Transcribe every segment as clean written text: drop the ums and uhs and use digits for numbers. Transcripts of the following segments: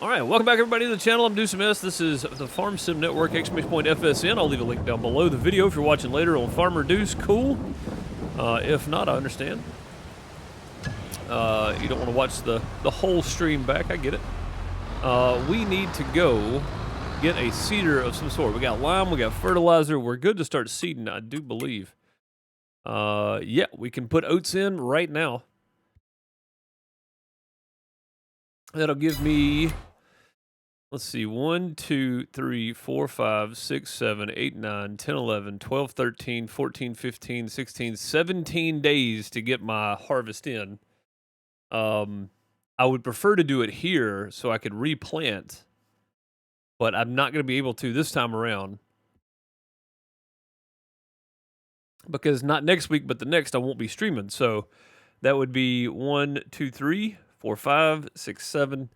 Alright, welcome back everybody to the channel. I'm Deuce MS. This is the FarmSimNetwork !FSN. I'll leave a link down below the video if you're watching later on Farmer Deuce. Cool. If not, I understand. You don't want to watch the whole stream back. I get it. We need to go get a seeder of some sort. We got lime, we got fertilizer. We're good to start seeding, I do believe. Yeah, we can put oats in right now. That'll give me, let's see, 1, 2, 3, 4, 5, 6, 7, 8, 9, 10, 11, 12, 13, 14, 15, 16, 17 days to get my harvest in. I would prefer to do it here so I could replant, but I'm not going to be able to this time around. Because not next week, but the next I won't be streaming. So that would be 1, 2, 3, 4, 5, 6, 7.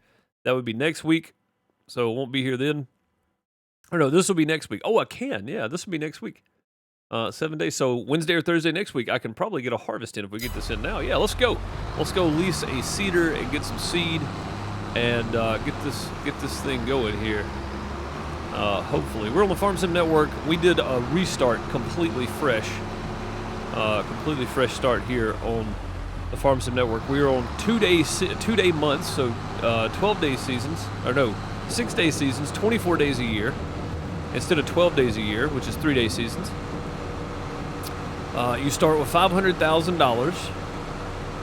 That would be next week. So it won't be here then. Or no, this will be next week. Oh, I can. Yeah, this will be next week. 7 days. So Wednesday or Thursday next week, I can probably get a harvest in if we get this in now. Yeah, let's go. Let's go lease a seeder and get some seed and get this thing going here. Hopefully. We're on the FarmSim Network. We did a restart completely fresh start here on the FarmSim Network. We are on 2-day months, so 12-day seasons, or no, 6-day seasons, 24 days a year, instead of 12 days a year, which is 3-day seasons. You start with $500,000,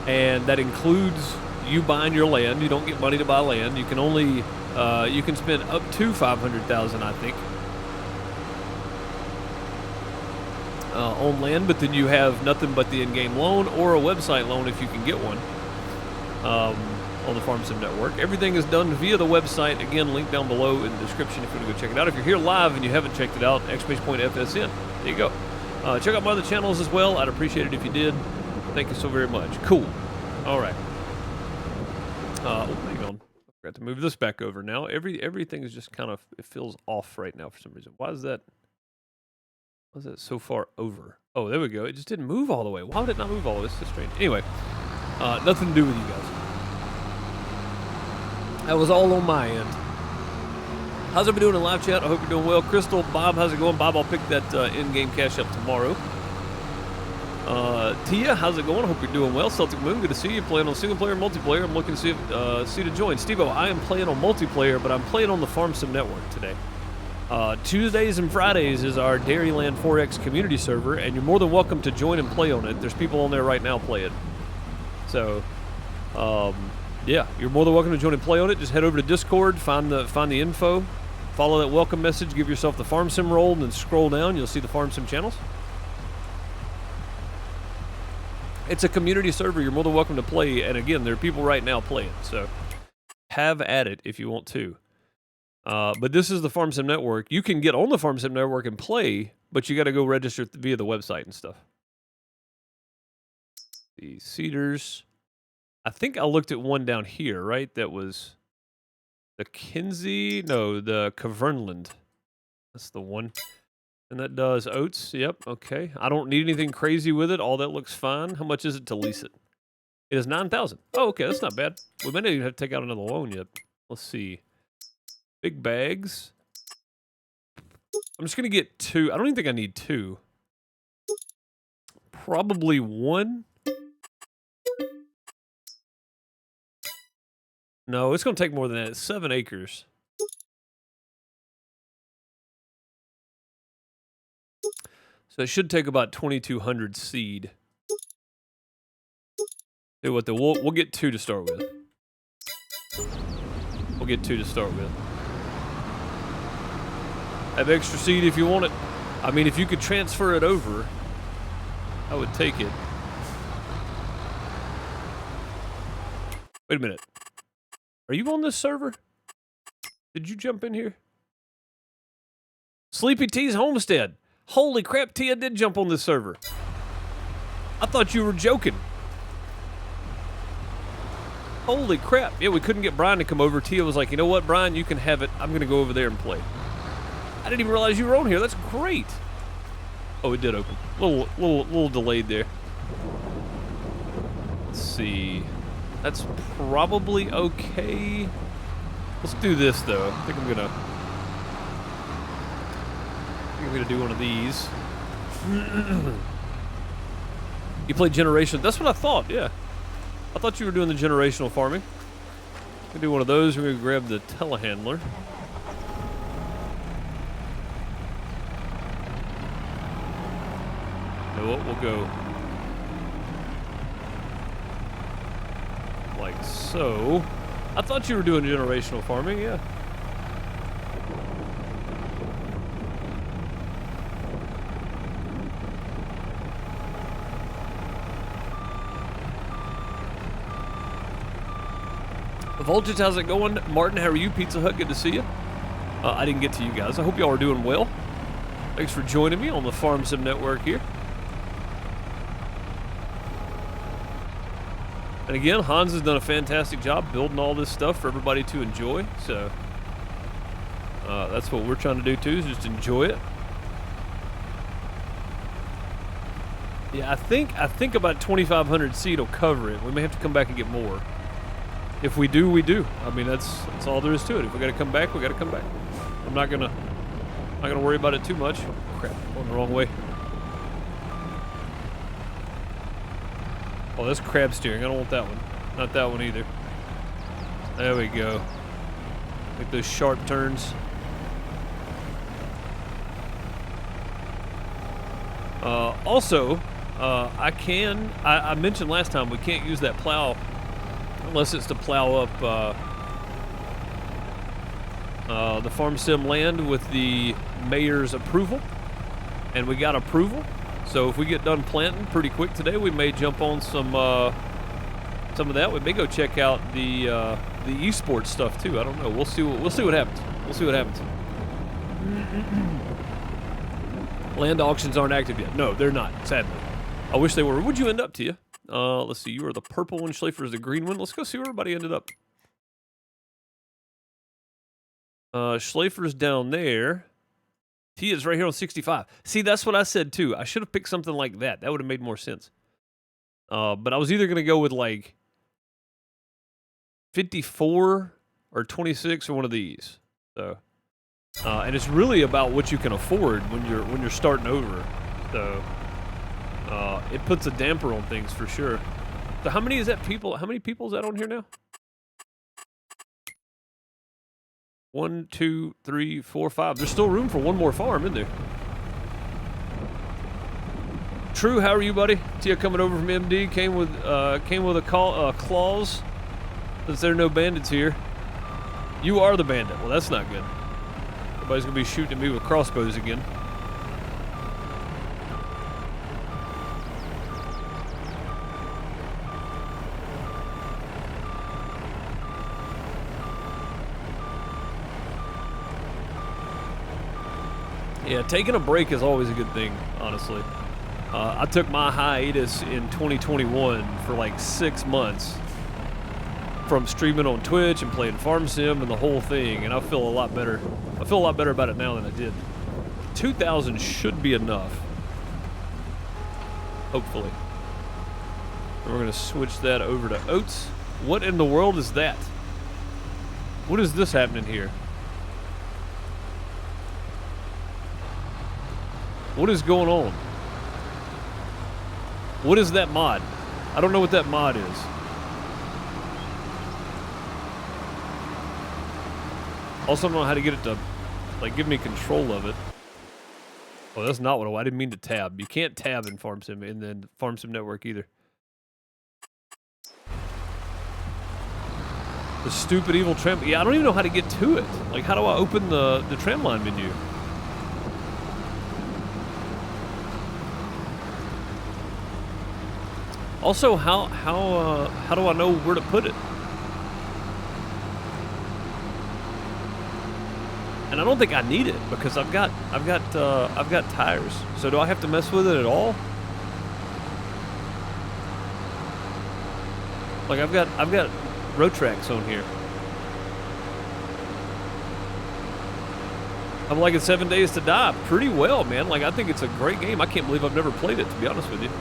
and that includes you buying your land. You don't get money to buy land. You can only, you can spend up to $500,000, I think, on land, but then you have nothing but the in-game loan or a website loan if you can get one on the FarmSim Network. Everything is done via the website. Again, link down below in the description if you want to go check it out. If you're here live and you haven't checked it out, !FSN. There you go. Check out my other channels as well. I'd appreciate it if you did. Thank you so very much. Cool. All right. Hang on. I forgot to move this back over now. Everything is just kind of, it feels off right now for some reason. Why is that? Why is that so far over? Oh, there we go. It just didn't move all the way. Why would it not move all the way? It's so strange. Anyway, nothing to do with you guys. That was all on my end. How's everybody doing in live chat? I hope you're doing well. Crystal, Bob, how's it going? Bob, I'll pick that in-game cash up tomorrow. Tia, how's it going? I hope you're doing well. Celtic Moon, good to see you. Playing on single player, multiplayer. I'm looking to see to join. Steve-O, I am playing on multiplayer, but I'm playing on the FarmSim Network today. Tuesdays and Fridays is our Dairyland 4X community server, and you're more than welcome to join and play on it. There's people on there right now playing. So, yeah, you're more than welcome to join and play on it. Just head over to Discord, find the info, follow that welcome message, give yourself the FarmSim role, and then scroll down. You'll see the FarmSim channels. It's a community server. You're more than welcome to play, and again, there are people right now playing. So, have at it if you want to. But this is the FarmSim Network. You can get on the FarmSim Network and play, but you got to go register via the website and stuff. The Cedars. I think I looked at one down here, right? That was the Kinsey. No, the Cavernland. That's the one. And that does oats. Yep. Okay. I don't need anything crazy with it. All that looks fine. How much is it to lease it? It is $9,000. Oh, okay. That's not bad. We may not even have to take out another loan yet. Let's see. Big bags. I'm just going to get 2. I don't even think I need 2. Probably 1. No, it's going to take more than that. It's 7 acres. So it should take about 2,200 seed. Do what? We'll get 2 to start with. We'll get 2 to start with. Have extra seed if you want it. I mean, if you could transfer it over, I would take it. Wait a minute. Are you on this server? Did you jump in here? Sleepy T's Homestead. Holy crap, Tia did jump on this server. I thought you were joking. Holy crap. Yeah, we couldn't get Brian to come over. Tia was like, you know what, Brian, you can have it. I'm going to go over there and play. I didn't even realize you were on here. That's great. Oh, it did open. Little delayed there. Let's see. That's probably okay. Let's do this though. I think I'm gonna do one of these. You play generation? That's what I thought. Yeah, I thought you were doing the generational farming. We can do one of those. We're gonna grab the telehandler. You know what? We'll go like so. I thought you were doing generational farming. Yeah. Voltage, how's it going? Martin, how are you? Pizza Hut, good to see you. I didn't get to you guys. I hope y'all are doing well. Thanks for joining me on the Farm Sim Network here. And again, Hans has done a fantastic job building all this stuff for everybody to enjoy. So that's what we're trying to do too, is just enjoy it. Yeah, I think about 2,500 seed will cover it. We may have to come back and get more. If we do, we do. I mean, that's all there is to it. If we got to come back, we got to come back. I'm not gonna worry about it too much. Oh, crap, going the wrong way. Oh, that's crab steering. I don't want that one. Not that one either. There we go. Make those sharp turns. Also, I mentioned last time we can't use that plow unless it's to plow up the farm sim land with the mayor's approval, and we got approval. So if we get done planting pretty quick today, we may jump on some of that. We may go check out the esports stuff too. I don't know. We'll see what happens. We'll see what happens. Land auctions aren't active yet. No, they're not. Sadly, I wish they were. What'd you end up to you? Let's see. You are the purple one. Schlafer is the green one. Let's go see where everybody ended up. Schlafer's down there. He is right here on 65. See, that's what I said too. I should have picked something like that. That would have made more sense. But I was either going to go with like 54 or 26 or one of these. So, and it's really about what you can afford when you're starting over. So, it puts a damper on things for sure. So how many people is that on here now? 1, 2, 3, 4, 5. There's still room for one more farm, isn't there? True, how are you, buddy? Tia coming over from MD came with a clause. Since there are no bandits here, you are the bandit. Well, that's not good. Everybody's gonna be shooting at me with crossbows again. Yeah, taking a break is always a good thing, honestly. I took my hiatus in 2021 for like 6 months from streaming on Twitch and playing Farm Sim and the whole thing, and I feel a lot better. I feel a lot better about it now than I did. 2,000 should be enough, hopefully. And we're gonna switch that over to oats. What in the world is that? What is this happening here? What is going on? What is that mod? I don't know what that mod is. Also, I don't know how to get it to, like, give me control of it. Oh, that's not what I didn't mean to tab. You can't tab in Farm Sim, in the Farm Sim Network either. The stupid evil tram. Yeah, I don't even know how to get to it. Like, how do I open the tramline menu? Also, how do I know where to put it? And I don't think I need it because I've got tires. So do I have to mess with it at all? Like I've got road tracks on here. I'm liking 7 Days to Die pretty well, man. Like I think it's a great game. I can't believe I've never played it, to be honest with you.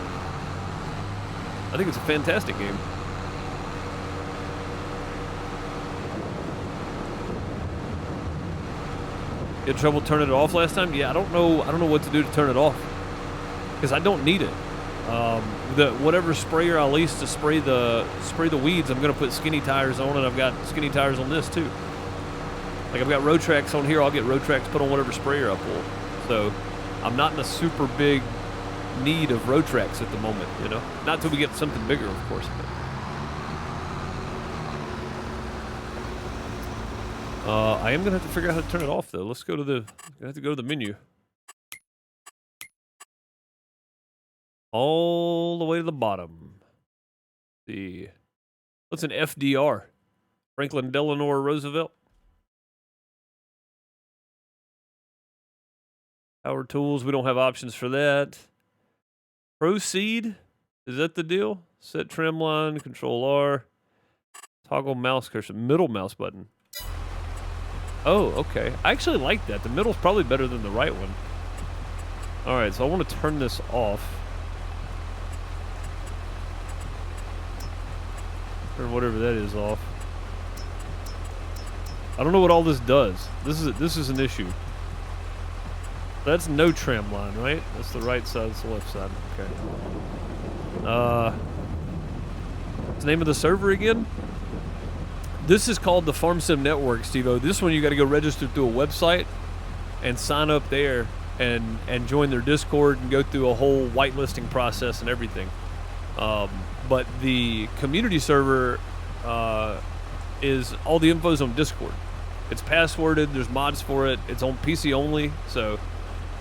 I think it's a fantastic game. You had trouble turning it off last time? Yeah, I don't know what to do to turn it off. Because I don't need it. Whatever sprayer I lease to spray the weeds, I'm gonna put skinny tires on, and I've got skinny tires on this too. Like I've got road tracks on here, I'll get road tracks put on whatever sprayer I pull. So I'm not in a super big need of road tracks at the moment, you know? Not until we get something bigger, of course. I am gonna have to figure out how to turn it off though. Let's go to the, I have to go to the menu. All the way to the bottom. Let's see. What's an FDR? Franklin Delano Roosevelt? Power tools, we don't have options for that. Proceed, is that the deal? Set trim line, control R. Toggle mouse cursor, middle mouse button. Oh, okay. I actually like that. The middle's probably better than the right one. Alright, so I want to turn this off. Turn whatever that is off. I don't know what all this does. This is an issue. That's no trim line, right? That's the right side, that's the left side. Okay. What's the name of the server again? This is called the FarmSimNetwork, Steve-O. This one you gotta go register through a website and sign up there and join their Discord and go through a whole whitelisting process and everything. But the community server is all the info's on Discord. It's passworded, there's mods for it, it's on PC only, so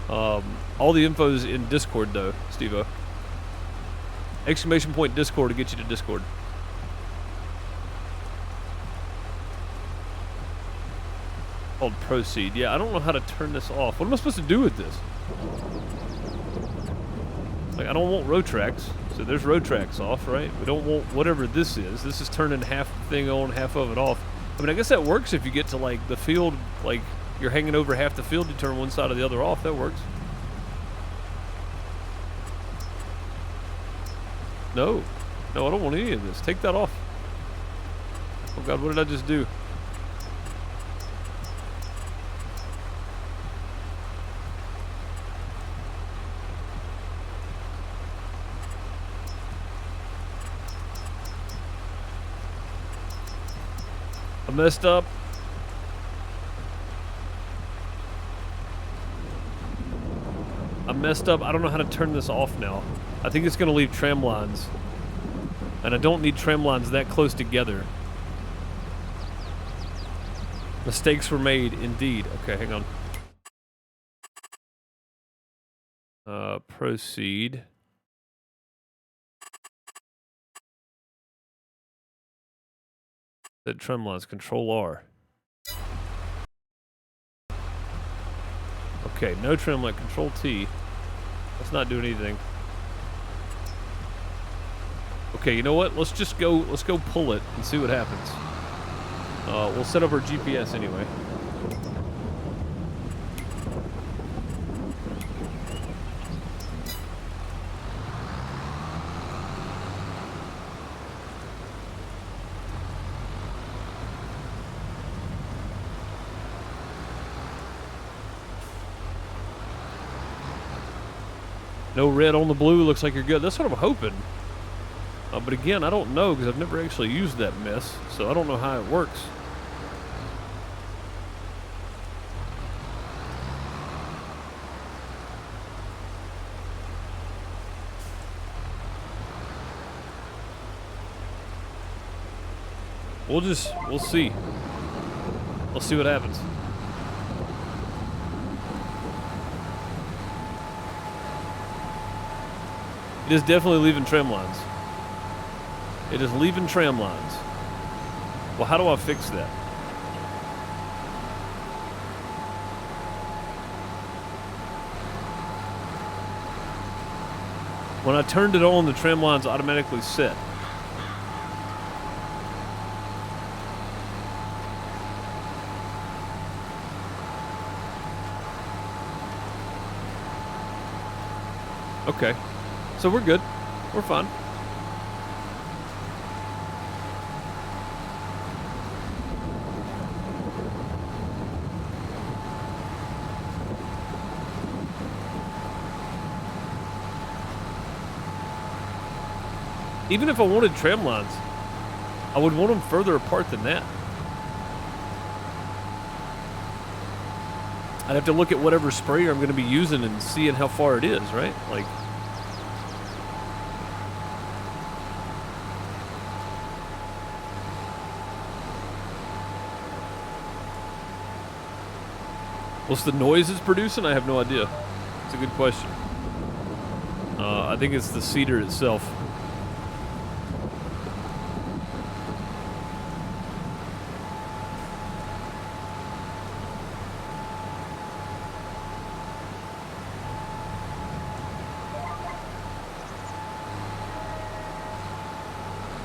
all the info's in Discord though, Steve-O. Exclamation point Discord to get you to Discord. Called Proceed. Yeah, I don't know how to turn this off. What am I supposed to do with this? Like, I don't want road tracks. So there's road tracks off, right? We don't want whatever this is. This is turning half the thing on, half of it off. I mean, I guess that works if you get to, like, the field, like, you're hanging over half the field, you turn one side or the other off. That works. No. No, I don't want any of this. Take that off. Oh, God, what did I just do? I messed up. I messed up. I don't know how to turn this off now. I think it's going to leave tram lines. And I don't need tram lines that close together. Mistakes were made, indeed. Okay, hang on. Proceed. Set trim lines, control R. Okay, no trim line, control T. That's not doing anything. Okay, you know what? Let's go pull it and see what happens. We'll set up our GPS anyway. No red on the blue, looks like you're good. That's what I'm hoping. But again, I don't know because I've never actually used that mess, so I don't know how it works. We'll see. We'll see what happens. It is definitely leaving trim lines. It is leaving tram lines. Well, how do I fix that? When I turned it on, the tram lines automatically set. Okay. So we're good. We're fine. Even if I wanted tram lines, I would want them further apart than that. I'd have to look at whatever sprayer I'm going to be using and seeing how far it is, right? Like, what's the noise it's producing? I have no idea. It's a good question. I think it's the seeder itself.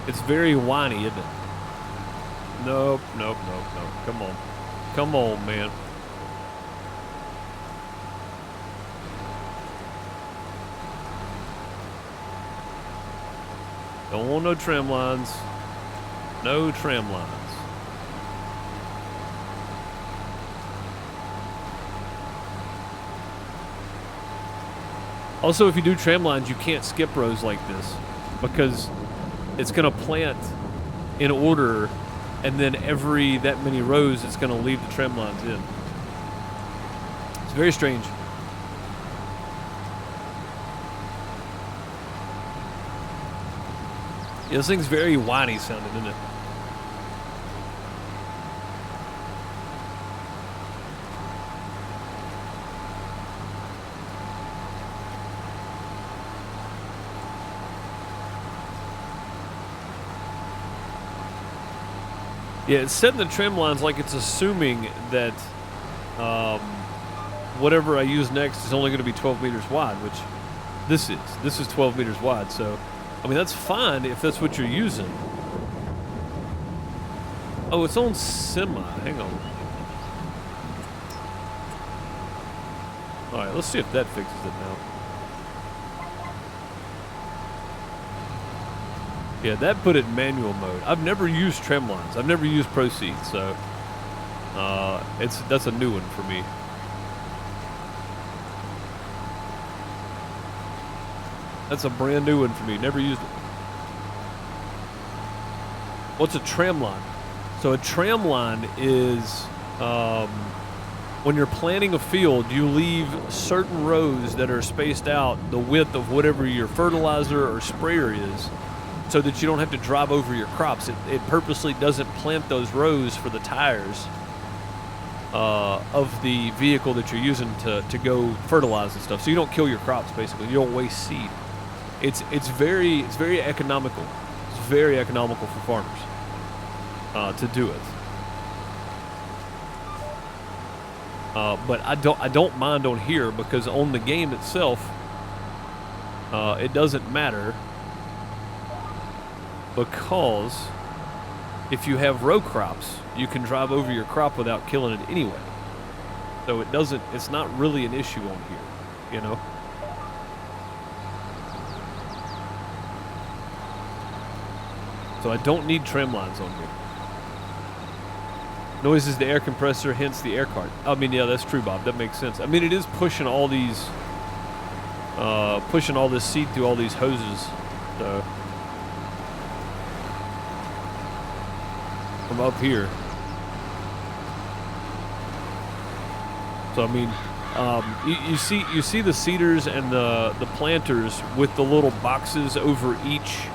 It's very whiny, isn't it? Nope, nope, nope, nope. Come on. Come on, man. Don't want no tram lines. No tram lines. Also, if you do tram lines, you can't skip rows like this because it's going to plant in order, and then every that many rows, it's going to leave the tram lines in. It's very strange. Yeah, this thing's very whiny sounding, isn't it? Yeah, it's setting the trim lines like it's assuming that whatever I use next is only going to be 12 meters wide, which this is. This is 12 meters wide, so, I mean, that's fine if that's what you're using. Oh, it's on semi. Hang on. All right, let's see if that fixes it now. Yeah, that put it in manual mode. I've never used trim lines. I've never used Proceed, so that's a new one for me. That's a brand new one for me. Never used it. What's a tram line? So a tram line is when you're planting a field, you leave certain rows that are spaced out the width of whatever your fertilizer or sprayer is, so that you don't have to drive over your crops. It purposely doesn't plant those rows for the tires of the vehicle that you're using to go fertilize and stuff. So you don't kill your crops, basically. You don't waste seed. It's very economical. It's very economical for farmers to do it. But I don't mind on here because on the game itself, it doesn't matter. Because if you have row crops, you can drive over your crop without killing it anyway. So it's not really an issue on here, you know? So I don't need trim lines on here. Noise is the air compressor, hence the air cart. I mean, yeah, that's true, Bob. That makes sense. I mean, it is pushing all these, pushing all this seed through all these hoses, so. From up here. So I mean, you see the seeders and the planters with the little boxes over each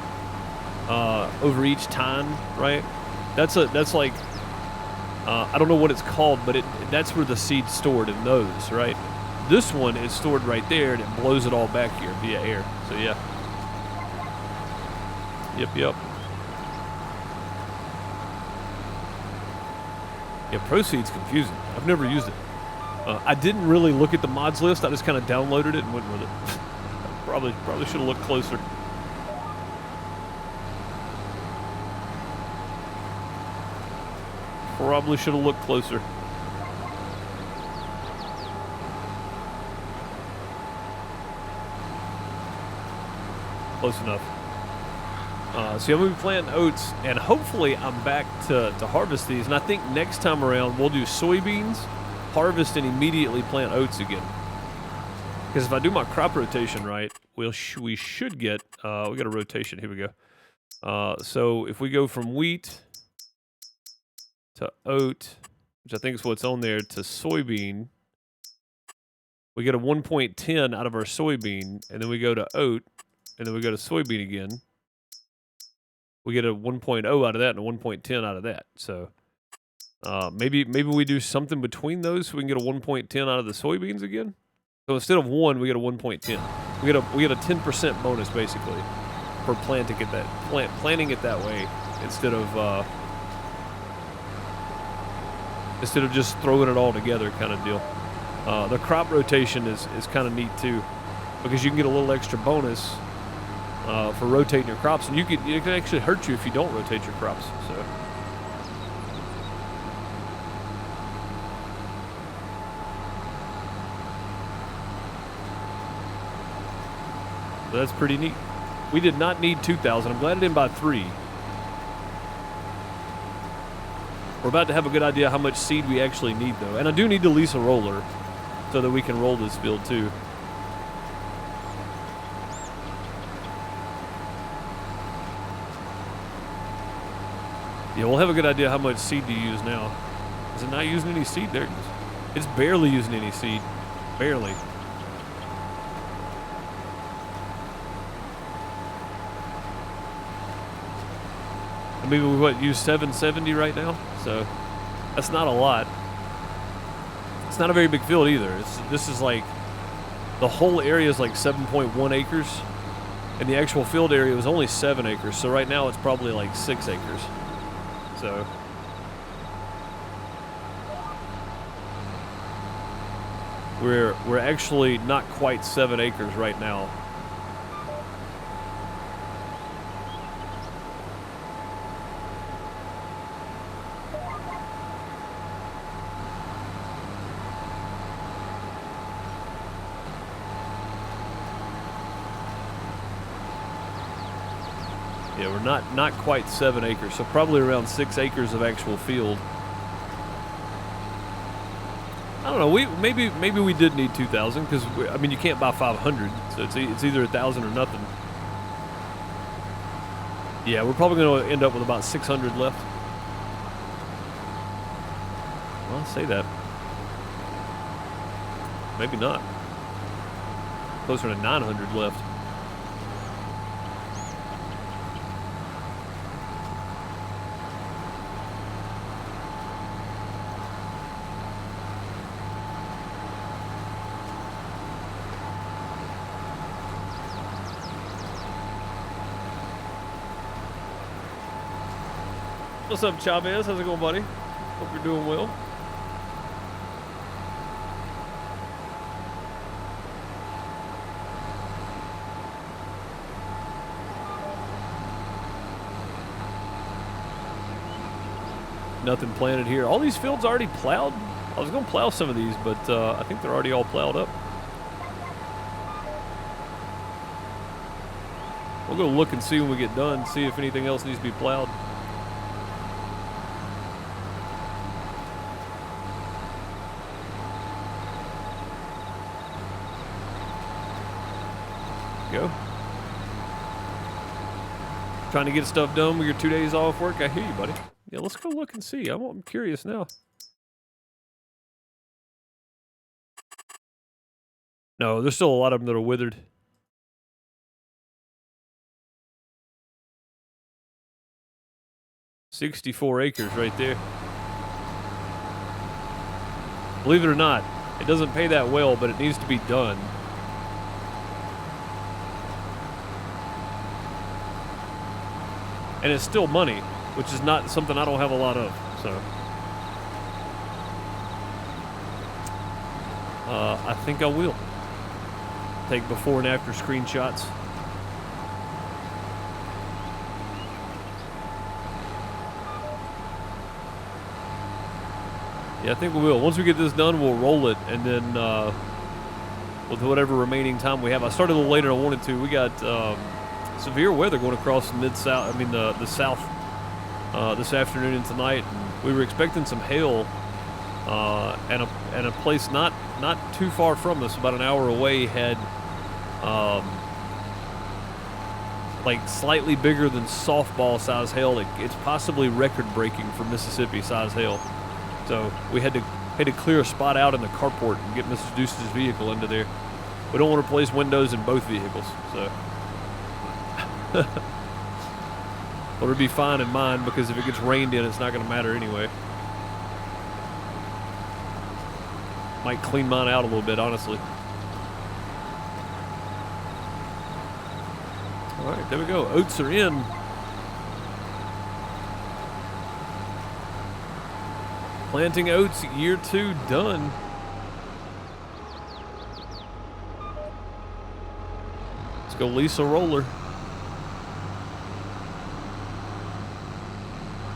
tine, right? That's like I don't know what it's called, but that's where the seed's stored in those, right? This one is stored right there, and it blows it all back here via air. So yeah. Yep. Yeah, Proceed's confusing. I've never used it. I didn't really look at the mods list. I just kind of downloaded it and went with it. Probably should have looked closer. Probably should have looked closer. Close enough. So I'm going to be planting oats, and hopefully I'm back to harvest these. And I think next time around we'll do soybeans, harvest, and immediately plant oats again. Because if I do my crop rotation right, we should get, we got a rotation, here we go. So if we go from wheat to oat, which I think is what's on there, to soybean, we get a 1.10 out of our soybean, and then we go to oat, and then we go to soybean again. We get a 1.0 out of that and a 1.10 out of that. So maybe we do something between those so we can get a 1.10 out of the soybeans again. So instead of 1, we get a 1.10. We get a 10% bonus basically for planting it that way instead of just throwing it all together kind of deal. The crop rotation is kind of neat too, because you can get a little extra bonus for rotating your crops, and it can actually hurt you if you don't rotate your crops. So that's pretty neat. We did not need 2,000. I'm glad I didn't buy 3. We're about to have a good idea how much seed we actually need, though. And I do need to lease a roller so that we can roll this field, too. Yeah, we'll have a good idea how much seed to use now. Is it not using any seed? There it is. It's barely using any seed. Barely. Maybe we use 770 right now, so that's not a lot. It's not a very big field either. This is like, the whole area is like 7.1 acres, and the actual field area was only 7 acres. So right now it's probably like 6 acres. So we're actually not quite 7 acres right now. Yeah, we're not quite 7 acres, so probably around 6 acres of actual field. I don't know. Maybe we did need 2,000 because I mean you can't buy 500, so it's either 1,000 or nothing. Yeah, we're probably going to end up with about 600 left. Well, I'll say that. Maybe not. Closer to 900 left. What's up, Chavez? How's it going, buddy? Hope you're doing well. Nothing planted here. All these fields already plowed. I was going to plow some of these, but I think they're already all plowed up. We'll go look and see when we get done, see if anything else needs to be plowed. Go. Trying to get stuff done with your 2 days off work? I hear you, buddy. Yeah, let's go look and see. I'm curious now. No, there's still a lot of them that are withered. $64 acres right there. Believe it or not, it doesn't pay that well, but it needs to be done. And it's still money, which is not something I don't have a lot of, so. I think I will. Take before and after screenshots. Yeah, I think we will. Once we get this done, we'll roll it, and then with whatever remaining time we have. I started a little later than I wanted to. We got severe weather going across the mid-south, the south this afternoon and tonight. And we were expecting some hail, and a place not too far from us, about an hour away, had like slightly bigger than softball size hail. It's possibly record breaking for Mississippi size hail. So we had to clear a spot out in the carport and get Mrs. Deuce's vehicle into there. We don't want to replace windows in both vehicles, so. But it'll be fine in mine because if it gets rained in, it's not going to matter anyway. Might clean mine out a little bit, honestly. All right, there we go. Oats are in. Planting oats, year 2 done. Let's go Lisa Roller.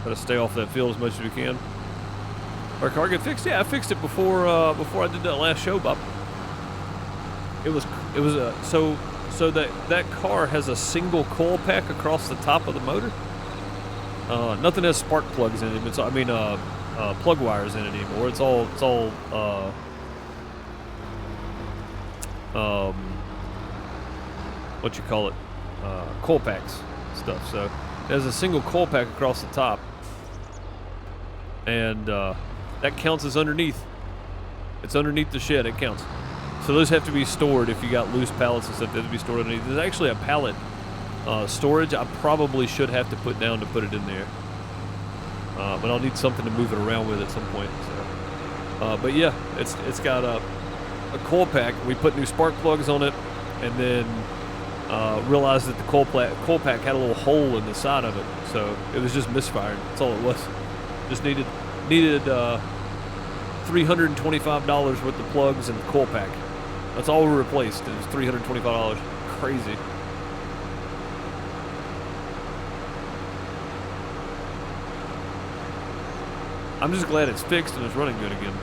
Gotta stay off that field as much as we can. Our car get fixed? Yeah, I fixed it before I did that last show, Bob. It was so that car has a single coil pack across the top of the motor. Nothing has spark plugs in it. Plug wires in it anymore. It's all what you call it, coil packs stuff. So it has a single coil pack across the top, and that counts as underneath. It's underneath the shed. It counts. So those have to be stored if you got loose pallets and stuff. They have to be stored underneath. There's actually a pallet storage I probably should have to put down to put it in there. But I'll need something to move it around with at some point. So. But yeah, it's got a coil pack. We put new spark plugs on it, and then realized that the coil pack had a little hole in the side of it. So it was just misfiring. That's all it was. Just needed $325 worth of plugs and the coil pack. That's all we replaced. It was $325. Crazy. I'm just glad it's fixed and it's running good again.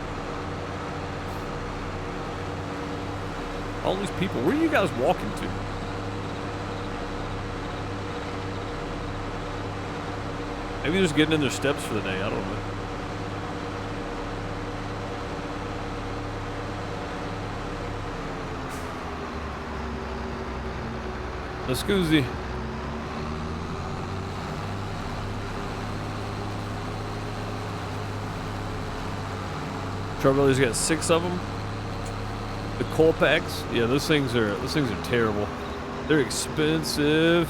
All these people, where are you guys walking to? Maybe they're just getting in their steps for the day. I don't know. The Scoozy. Trouble got 6 of them. The coil packs, yeah, those things are terrible. They're expensive.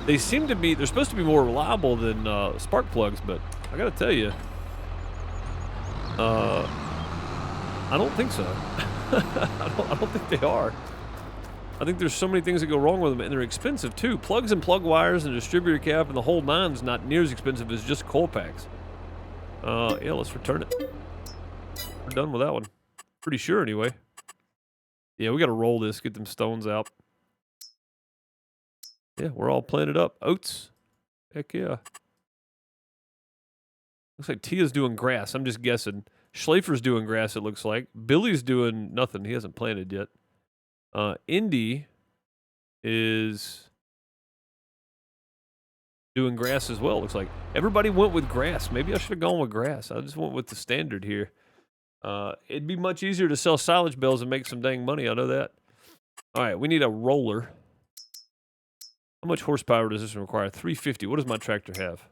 They seem to be. They're supposed to be more reliable than spark plugs, but I gotta tell you, I don't think so. I don't think they are. I think there's so many things that go wrong with them, and they're expensive too. Plugs and plug wires and distributor cap and the whole nine's not near as expensive as just coil packs. Yeah, let's return it. We're done with that one. Pretty sure, anyway. Yeah, we got to roll this, get them stones out. Yeah, we're all planted up. Oats. Heck yeah. Looks like Tia's doing grass. I'm just guessing. Schlafer's doing grass, it looks like. Billy's doing nothing. He hasn't planted yet. Indy is doing grass as well, looks like. Everybody went with grass. Maybe I should have gone with grass. I just went with the standard here. It'd be much easier to sell silage bales and make some dang money. I know that. All right, we need a roller. How much horsepower does this require? 350. What does my tractor have?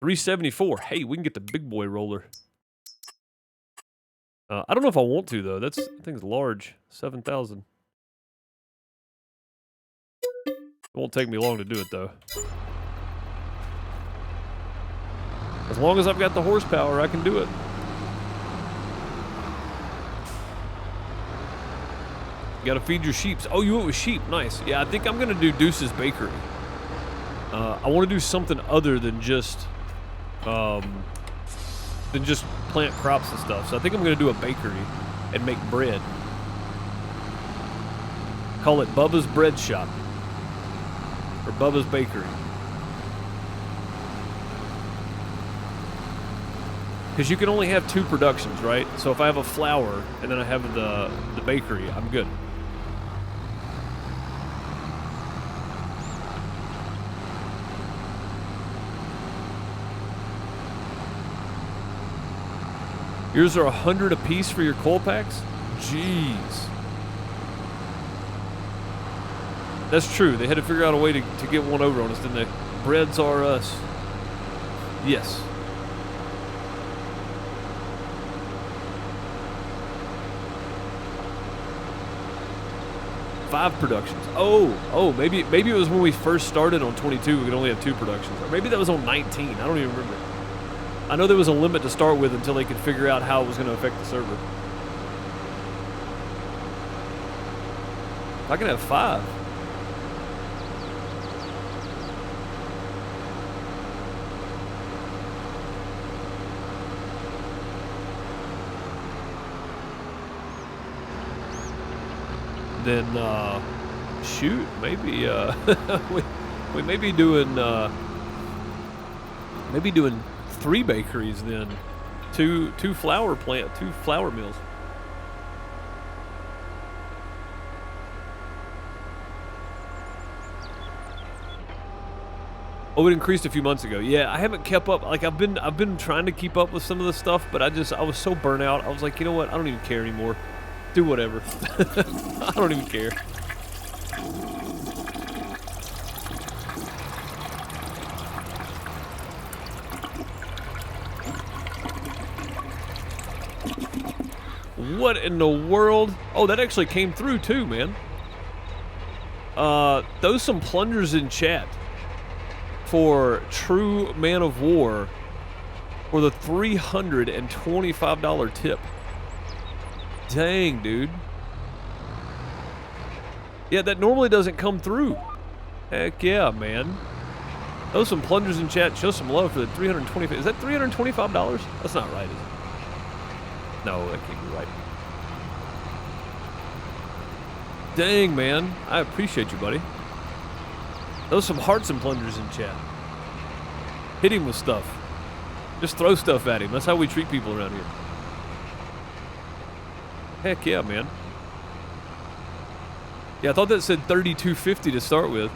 374. Hey, we can get the big boy roller. I don't know if I want to, though. I think it's large. 7,000. It won't take me long to do it, though. As long as I've got the horsepower, I can do it. You gotta feed your sheep. Oh, you went with sheep. Nice. Yeah, I think I'm gonna do Deuce's Bakery. I want to do something other than just plant crops and stuff. So I think I'm gonna do a bakery and make bread. Call it Bubba's Bread Shop or Bubba's Bakery. Because you can only have 2 productions, right? So if I have a flour and then I have the bakery, I'm good. Yours are 100 a piece for your coil packs? Jeez. That's true. They had to figure out a way to get one over on us, didn't they? Breads are us. Yes. Five productions. Oh, maybe it was when we first started on 22. We could only have 2 productions, or maybe that was on 19. I don't even remember. I know there was a limit to start with until they could figure out how it was going to affect the server. I can have 5. Then shoot, maybe we may be doing 3 bakeries then, two flour mills. Oh, it increased a few months ago. Yeah, I haven't kept up. Like I've been trying to keep up with some of the stuff, but I was so burnt out. I was like, you know what? I don't even care anymore. Do whatever. I don't even care. What in the world? Oh, that actually came through too, man. Those some plungers in chat for True Man of War for the $325 tip. Dang, dude. Yeah, that normally doesn't come through. Heck yeah, man. Those some plungers in chat. Show some love for the $325. Is that $325? That's not right, is it? No, that can't be right. Dang, man. I appreciate you, buddy. Those some hearts and plungers in chat. Hit him with stuff. Just throw stuff at him. That's how we treat people around here. Heck yeah, man. Yeah, I thought that said $32.50 to start with.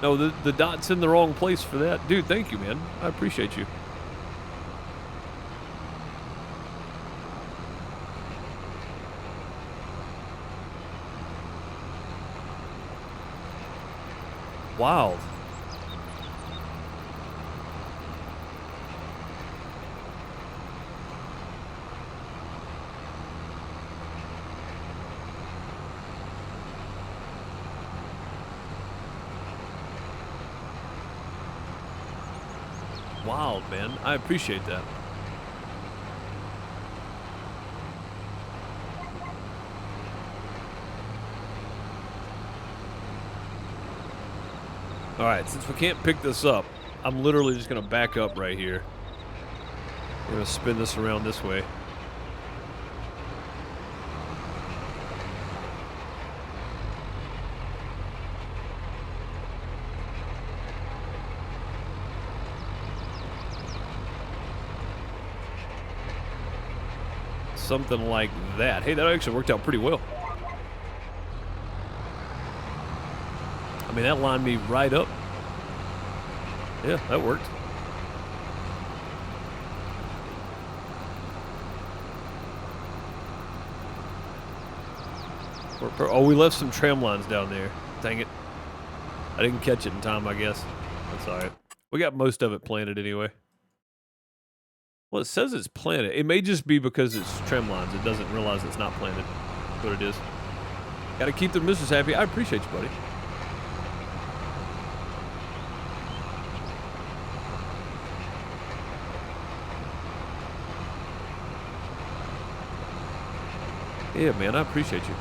No, the dot's in the wrong place for that. Dude, thank you, man. I appreciate you. Wild. Wild, man. I appreciate that. Alright, since we can't pick this up, I'm literally just going to back up right here. We're going to spin this around this way. Something like that. Hey, that actually worked out pretty well. I mean, that lined me right up. Yeah, that worked. Oh, we left some tram lines down there. Dang it. I didn't catch it in time, I guess. That's all right. We got most of it planted anyway. Well, it says it's planted. It may just be because it's tram lines. It doesn't realize it's not planted. That's what it is. Got to keep the missus happy. I appreciate you, buddy. Yeah, man, I appreciate you.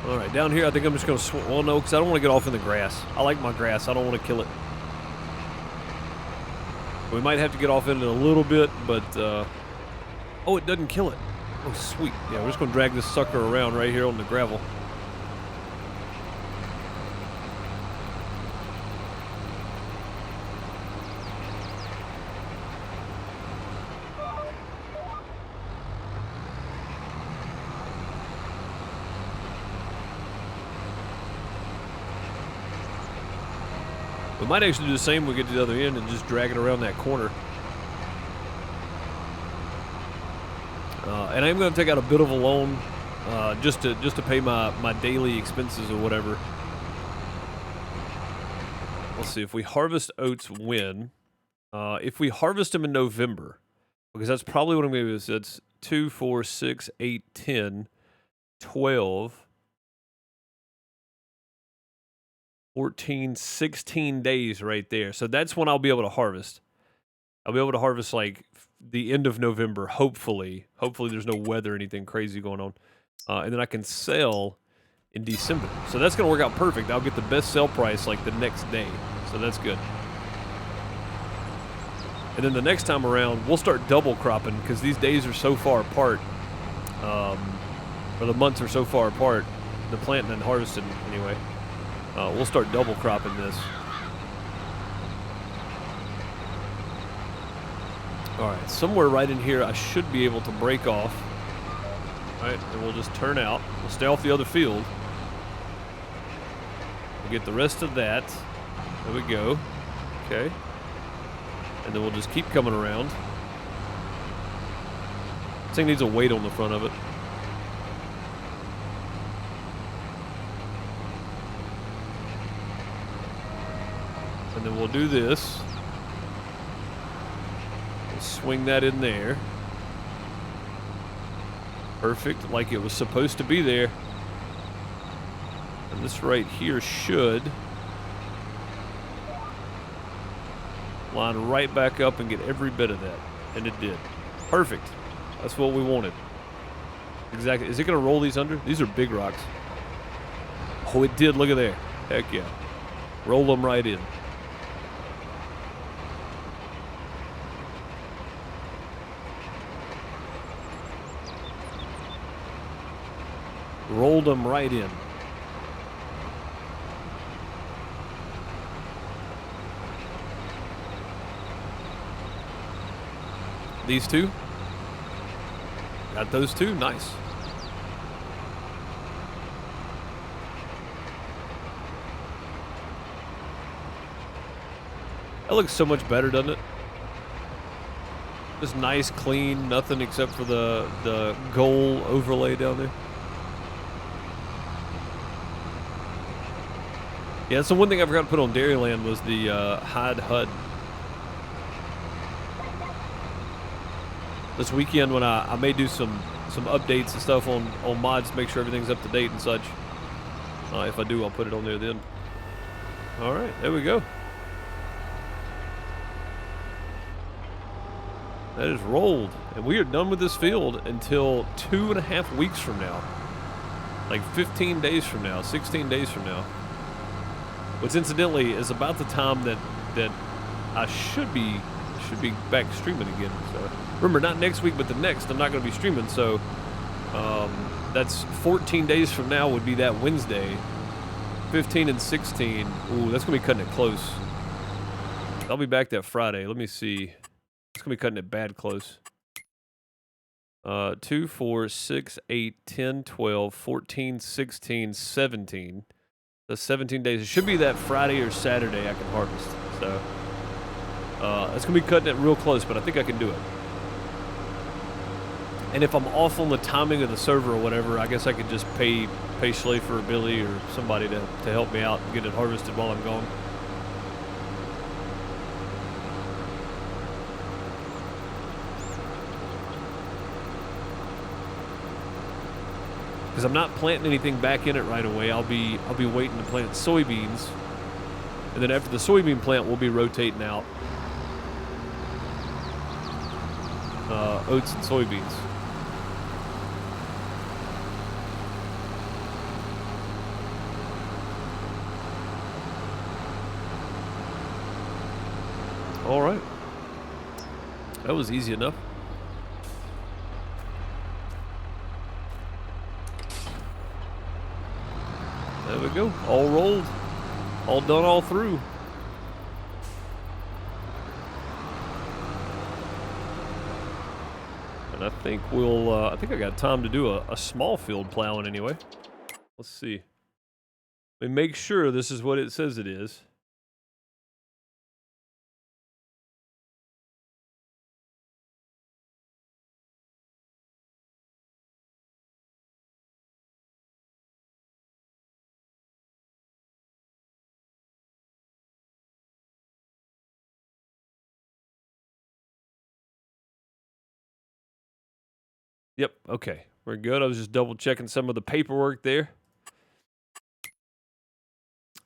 All right, down here, I think I'm just going to well, no, because I don't want to get off in the grass. I like my grass. I don't want to kill it. We might have to get off in it a little bit, but, oh, it doesn't kill it. Oh, sweet. Yeah, we're just going to drag this sucker around right here on the gravel. We might actually do the same when we get to the other end and just drag it around that corner. And I'm going to take out a bit of a loan just to pay my daily expenses or whatever. Let's see, if we harvest oats when? If we harvest them in November, because that's probably what I'm going to do. So it's 2, 4, 6, 8, 10, 12, 14, 16 days right there. So that's when I'll be able to harvest. I'll be able to harvest like the end of November, hopefully. Hopefully there's no weather or anything crazy going on. And then I can sell in December. So that's going to work out perfect. I'll get the best sell price like the next day. So that's good. And then the next time around, we'll start double cropping because these days are so far apart. Or the months are so far apart. The planting and harvesting, anyway. We'll start double cropping this. Alright, somewhere right in here I should be able to break off. Alright, and we'll just turn out. We'll stay off the other field. We'll get the rest of that. There we go. Okay. And then we'll just keep coming around. This thing needs a weight on the front of it. And then we'll do this. We'll swing that in there. Perfect, like it was supposed to be there. And this right here should line right back up and get every bit of that. And it did. Perfect. That's what we wanted. Exactly. Is it going to roll these under? These are big rocks. Oh, it did. Look at there. Heck yeah. Roll them right in. Rolled them right in. These two? Got those two? Nice. That looks so much better, doesn't it? Just nice, clean, nothing except for the gold overlay down there. Yeah, that's the one thing I forgot to put on Dairyland was the hide HUD. This weekend when I may do some updates and stuff on mods to make sure everything's up to date and such. If I do, I'll put it on there then. All right, there we go. That is rolled. And we are done with this field until 2.5 weeks from now. Like 15 days from now, 16 days from now. Which incidentally is about the time that I should be back streaming again. So remember, not next week, but the next. I'm not going to be streaming. So that's 14 days from now would be that Wednesday. 15 and 16. Ooh, that's going to be cutting it close. I'll be back that Friday. Let me see. It's going to be cutting it bad close. 2, 4, 6, 8, 10, 12, 14, 16, 17. That's 17 days. It should be that Friday or Saturday I can harvest. So it's going to be cutting it real close, but I think I can do it. And if I'm off on the timing of the server or whatever, I guess I could just pay Schlafer or Billy or somebody to help me out and get it harvested while I'm gone. Because I'm not planting anything back in it right away. I'll be waiting to plant soybeans, and then after the soybean plant, we'll be rotating out oats and soybeans. All right, that was easy enough. There we go, all rolled, all done, all through. And I think I think I got time to do a small field plowing anyway. Let's see. Let me make sure this is what it says it is. Yep, okay. We're good. I was just double checking some of the paperwork there.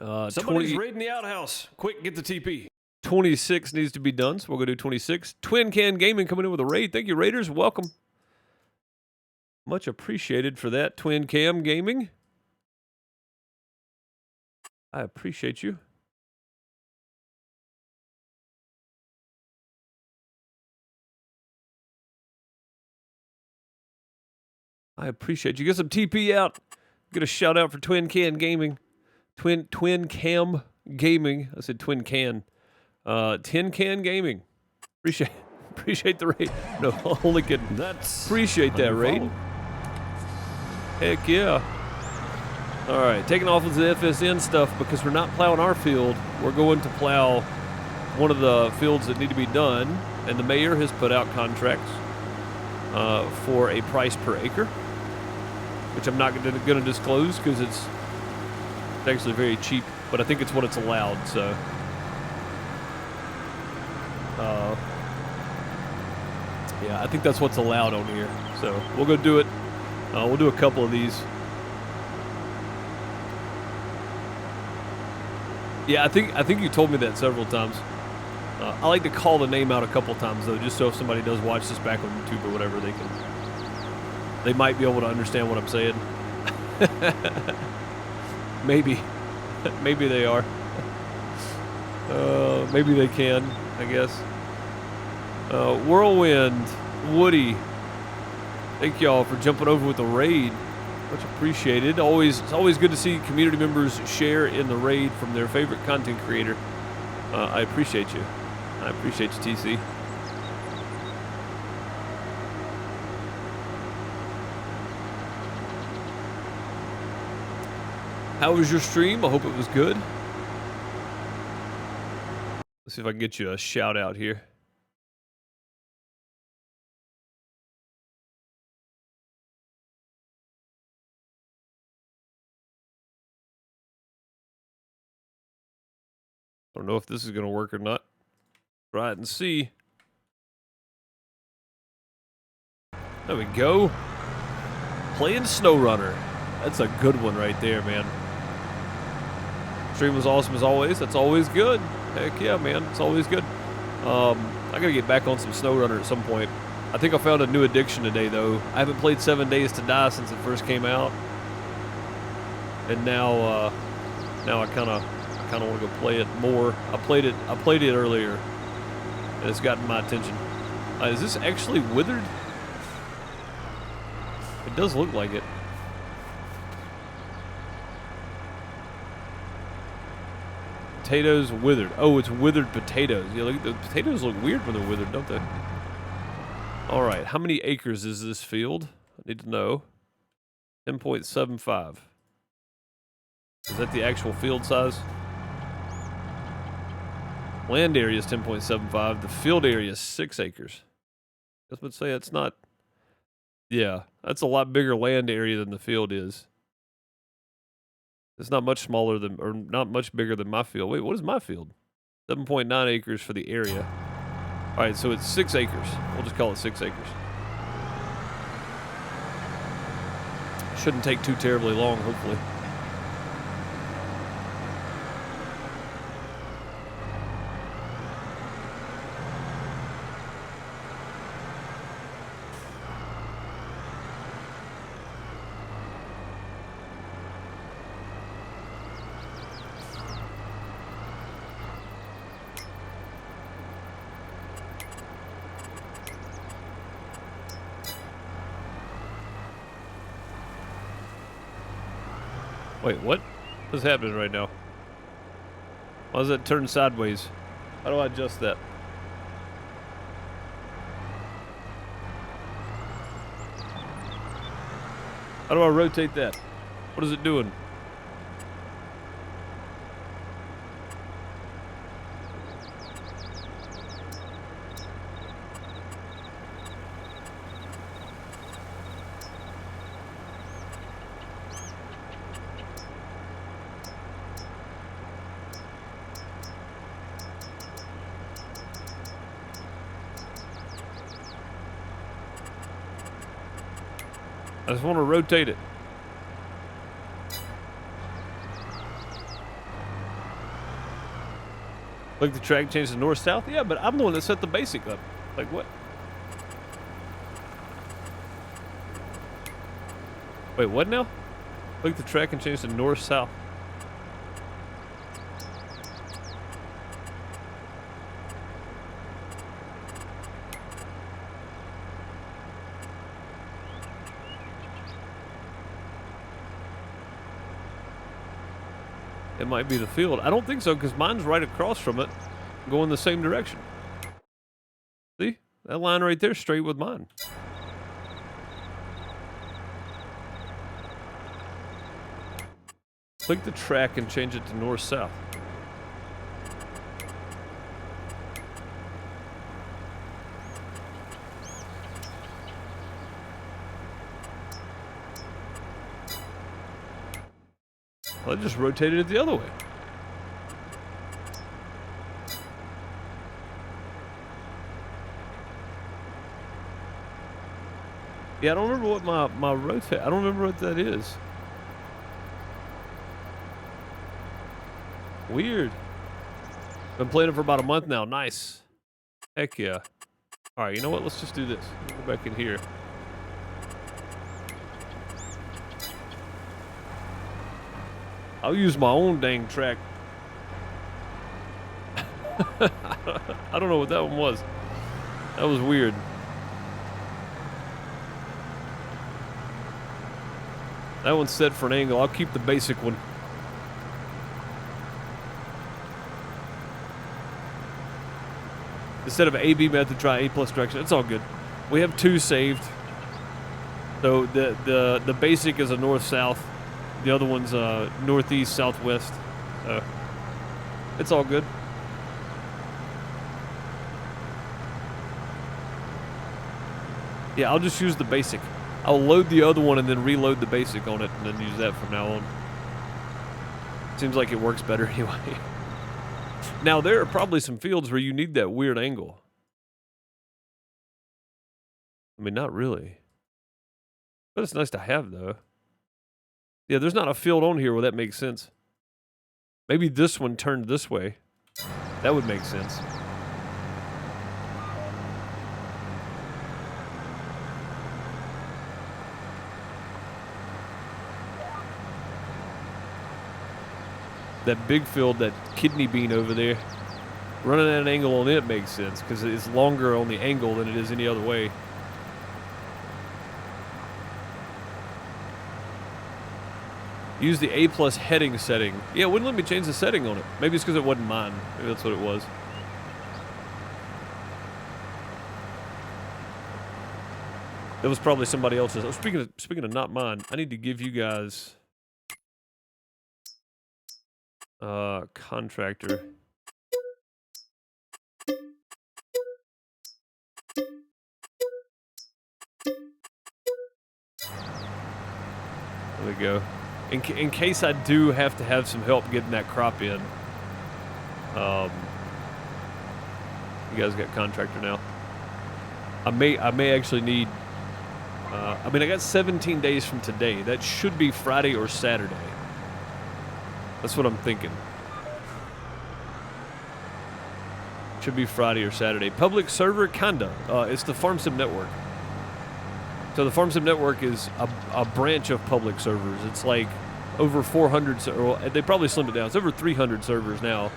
Somebody's raiding the outhouse. Quick, get the TP. 26 needs to be done, so we'll go do 26. Twin Can Gaming coming in with a raid. Thank you, Raiders. Welcome. Much appreciated for that, Twin Cam Gaming. I appreciate you. I appreciate you. Get some TP out. Get a shout out for Twin Can Gaming. Twin Cam Gaming. I said Twin Can. Tin Can Gaming. Appreciate the raid. No, only kidding. Appreciate that raid. Heck yeah. All right, taking off with the FSN stuff because we're not plowing our field. We're going to plow one of the fields that need to be done, and the mayor has put out contracts for a price per acre, which I'm not going to disclose because it's actually very cheap, but I think it's what it's allowed, so. Yeah, I think that's what's allowed on here, so we'll go do it. We'll do a couple of these. Yeah, I think you told me that several times. I like to call the name out a couple times though, just so if somebody does watch this back on YouTube or whatever, they might be able to understand what I'm saying. Maybe they are. Maybe they can, I guess. Whirlwind, Woody, thank y'all for jumping over with the raid. Much appreciated. It's always good to see community members share in the raid from their favorite content creator. I appreciate you. I appreciate you, TC. How was your stream? I hope it was good. Let's see if I can get you a shout out here. I don't know if this is going to work or not. Try it and see. There we go. Playing SnowRunner. That's a good one right there, man. Stream was awesome as always. That's always good. Heck yeah, man. It's always good. I gotta get back on some SnowRunner at some point. I think I found a new addiction today, though. I haven't played 7 Days to Die since it first came out, and now I kind of want to go play it more. I played it earlier, and it's gotten my attention. Is this actually withered? It does look like it. Potatoes withered. Oh, it's withered potatoes. Yeah, look, the potatoes look weird when they're withered, don't they? All right, how many acres is this field? I need to know. 10.75. Is that the actual field size? Land area is 10.75. The field area is 6 acres. I would say it's not. Yeah, that's a lot bigger land area than the field is. It's not much smaller than, or not much bigger than my field. Wait, what is my field? 7.9 acres for the area. All right, so it's 6 acres. We'll just call it 6 acres. Shouldn't take too terribly long, hopefully. Wait, what? What's happening right now? Why does that turn sideways? How do I adjust that? How do I rotate that? What is it doing? I just want to rotate it. Click the track, change to north-south? Yeah, but I'm the one that set the basic up. Like, what? Wait, what now? Click the track and change to north-south. It might be the field. I don't think so, because mine's right across from it, going the same direction. See? That line right there is straight with mine. Click the track and change it to north-south. Well, I just rotated it the other way. Yeah, I don't remember what my rotate. I don't remember what that is. Weird. Been playing it for about a month now. Nice. Heck yeah. All right, you know what? Let's just do this. Go back in here. I'll use my own dang track. I don't know what that one was. That was weird. That one's set for an angle. I'll keep the basic one. Instead of A-B method, try A+ direction. It's all good. We have 2 saved. So the basic is a north-south. The other one's northeast, southwest. It's all good. Yeah, I'll just use the basic. I'll load the other one and then reload the basic on it and then use that from now on. Seems like it works better anyway. Now, there are probably some fields where you need that weird angle. I mean, not really. But it's nice to have, though. Yeah, there's not a field on here where that makes sense. Maybe this one turned this way. That would make sense. That big field, that kidney bean over there, running at an angle on it makes sense because it's longer on the angle than it is any other way. Use the A+ heading setting. Yeah, it wouldn't let me change the setting on it. Maybe it's because it wasn't mine. Maybe that's what it was. That was probably somebody else's. Oh, speaking of not mine, I need to give you guys contractor. There we go. In case I do have to have some help getting that crop in. You guys got contractor now. I may actually need. I mean, I got 17 days from today. That should be Friday or Saturday. That's what I'm thinking. Should be Friday or Saturday. Public server, kinda. It's the FarmSim Network. So the FarmSim Network is a branch of public servers. It's like over 400. Well, they probably slimmed it down. It's over 300 servers now.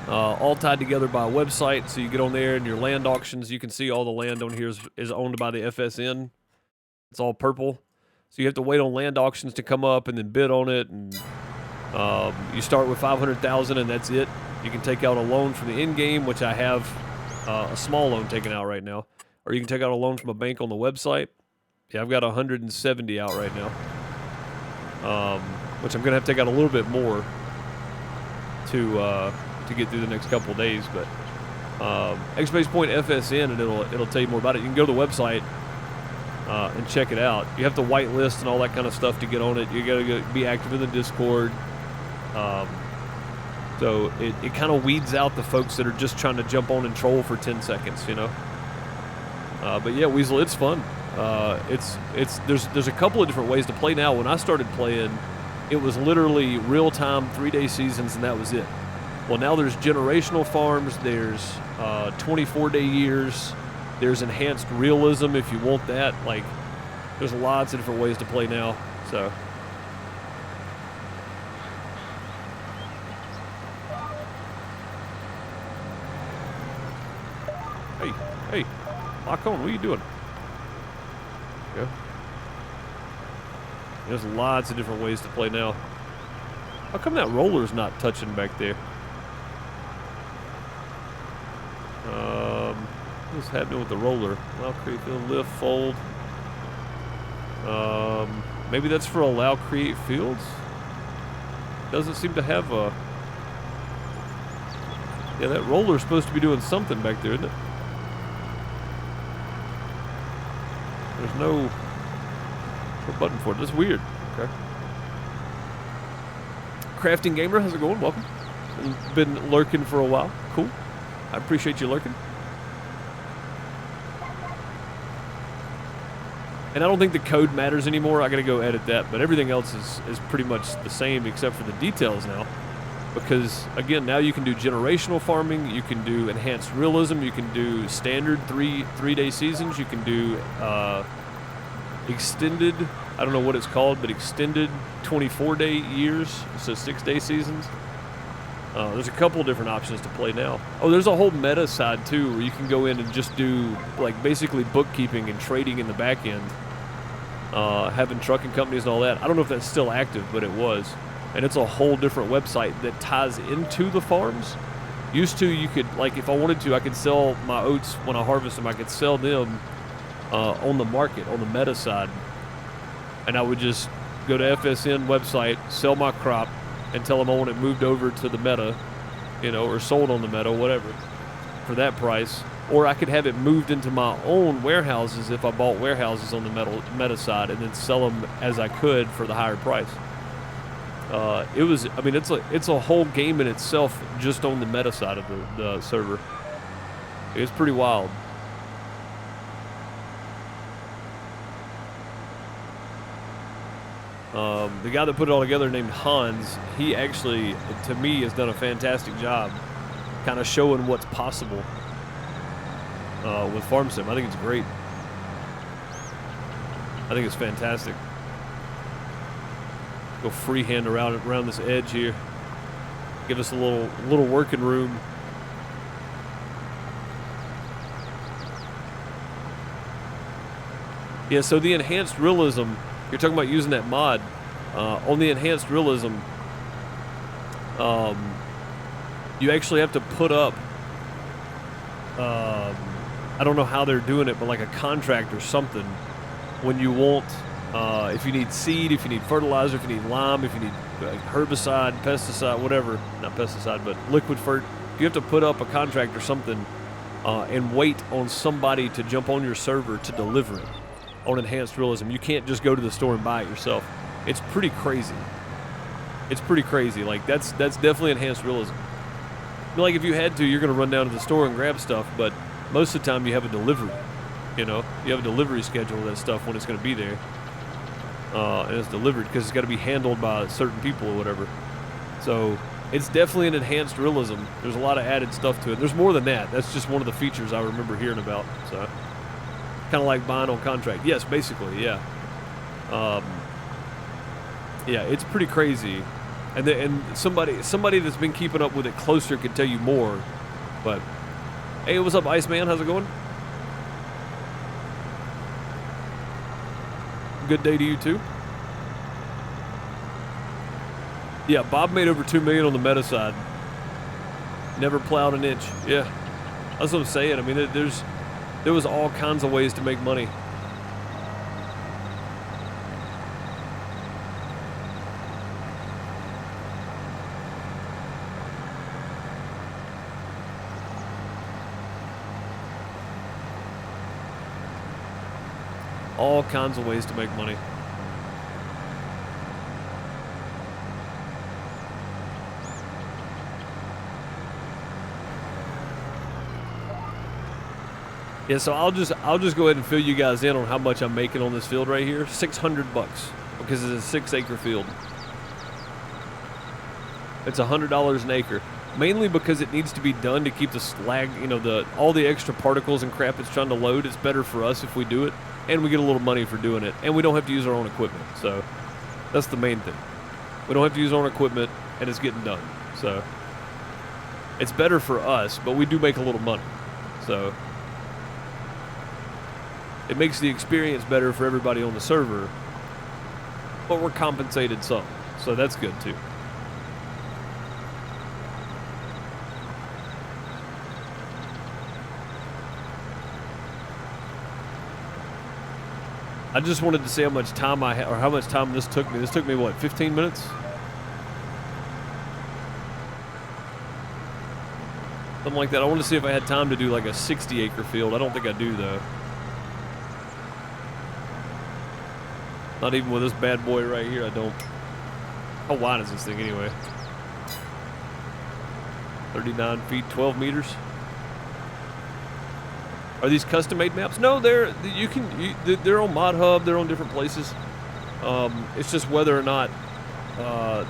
All tied together by a website. So you get on there and your land auctions. You can see all the land on here is owned by the FSN. It's all purple. So you have to wait on land auctions to come up and then bid on it. And you start with 500,000 and that's it. You can take out a loan from the in-game, which I have a small loan taken out right now. Or you can take out a loan from a bank on the website. Yeah, I've got 170 out right now. Which I'm going to have to take out a little bit more to get through the next couple of days. But X-Base.Point FSN, and it'll tell you more about it. You can go to the website and check it out. You have to whitelist and all that kind of stuff to get on it. You got to be active in the Discord. So it kind of weeds out the folks that are just trying to jump on and troll for 10 seconds, you know. But yeah, Weasel, it's fun. There's a couple of different ways to play now. When I started playing, it was literally real-time 3-day seasons, and that was it. Well, now there's generational farms, there's 24-day years, there's enhanced realism if you want that. Like, there's lots of different ways to play now, so. Hey, lock on, what are you doing? Go. There's lots of different ways to play now. How come that roller's not touching back there? What's happening with the roller? Allow create field, lift, fold. Maybe that's for allow create fields? Doesn't seem to have a... Yeah, that roller's supposed to be doing something back there, isn't it? There's no button for it. That's weird. Okay. Crafting Gamer, how's it going? Welcome. Been lurking for a while. Cool. I appreciate you lurking. And I don't think the code matters anymore. I gotta go edit that, but everything else is pretty much the same except for the details now. Because again, now you can do generational farming, you can do enhanced realism, you can do standard three-day seasons, you can do extended, I don't know what it's called, but extended 24-day years, so 6-day seasons. There's a couple different options to play now. Oh, there's a whole meta side too, where you can go in and just do like basically bookkeeping and trading in the back end, having trucking companies and all that. I don't know if that's still active, but it was. And it's a whole different website that ties into the farms. Used to, you could, like, if I wanted to, I could sell my oats when I harvest them. I could sell them on the market, on the meta side. And I would just go to FSN website, sell my crop, and tell them I want it moved over to the meta, you know, or sold on the meta, whatever, for that price. Or I could have it moved into my own warehouses if I bought warehouses on the meta side, and then sell them as I could for the higher price. It was, I mean, it's a whole game in itself just on the meta side of the server. It's pretty wild. The guy that put it all together named Hans, he actually, to me, has done a fantastic job kind of showing what's possible with FarmSim. I think it's great. I think it's fantastic. Go freehand around this edge here. Give us a little working room. Yeah, so the enhanced realism, you're talking about using that mod. On the enhanced realism, you actually have to put up, I don't know how they're doing it, but like a contract or something when you want, if you need seed, if you need fertilizer, if you need lime, if you need herbicide, pesticide, whatever, not pesticide, but liquid fert, you have to put up a contract or something and wait on somebody to jump on your server to deliver it on enhanced realism. You can't just go to the store and buy it yourself. It's pretty crazy. It's pretty crazy. Like, that's definitely enhanced realism. I mean, like, if you had to, you're going to run down to the store and grab stuff, but most of the time you have a delivery. You know, you have a delivery schedule of that stuff when it's going to be there. And it's delivered because it's got to be handled by certain people or whatever. So it's definitely an enhanced realism. There's a lot of added stuff to it. There's more than that. That's just one of the features I remember hearing about. So kind of like buying on contract. Yes, basically, yeah. Yeah, it's pretty crazy. And somebody that's been keeping up with it closer could tell you more. But hey, what's up, Iceman? How's it going? Good day to you too. Yeah, Bob made over $2 million on the meta side. Never plowed an inch. Yeah, that's what I'm saying. I mean, there was all kinds of ways to make money. All kinds of ways to make money. Yeah, so I'll just go ahead and fill you guys in on how much I'm making on this field right here. $600 because it's a 6-acre field. It's $100 an acre, mainly because it needs to be done to keep the slag, you know, all the extra particles and crap it's trying to load. It's better for us if we do it, and we get a little money for doing it, and we don't have to use our own equipment. So that's the main thing. We don't have to use our own equipment, and it's getting done. So it's better for us, but we do make a little money. So it makes the experience better for everybody on the server, but we're compensated some, so that's good too. I just wanted to see how much time I had, or how much time this took me. This took me, what, 15 minutes? Something like that. I want to see if I had time to do like a 60-acre field. I don't think I do, though. Not even with this bad boy right here, I don't. How wide is this thing anyway? 39 feet, 12 meters. Are these custom-made maps? No, they're on Mod Hub. They're on different places. It's just whether or not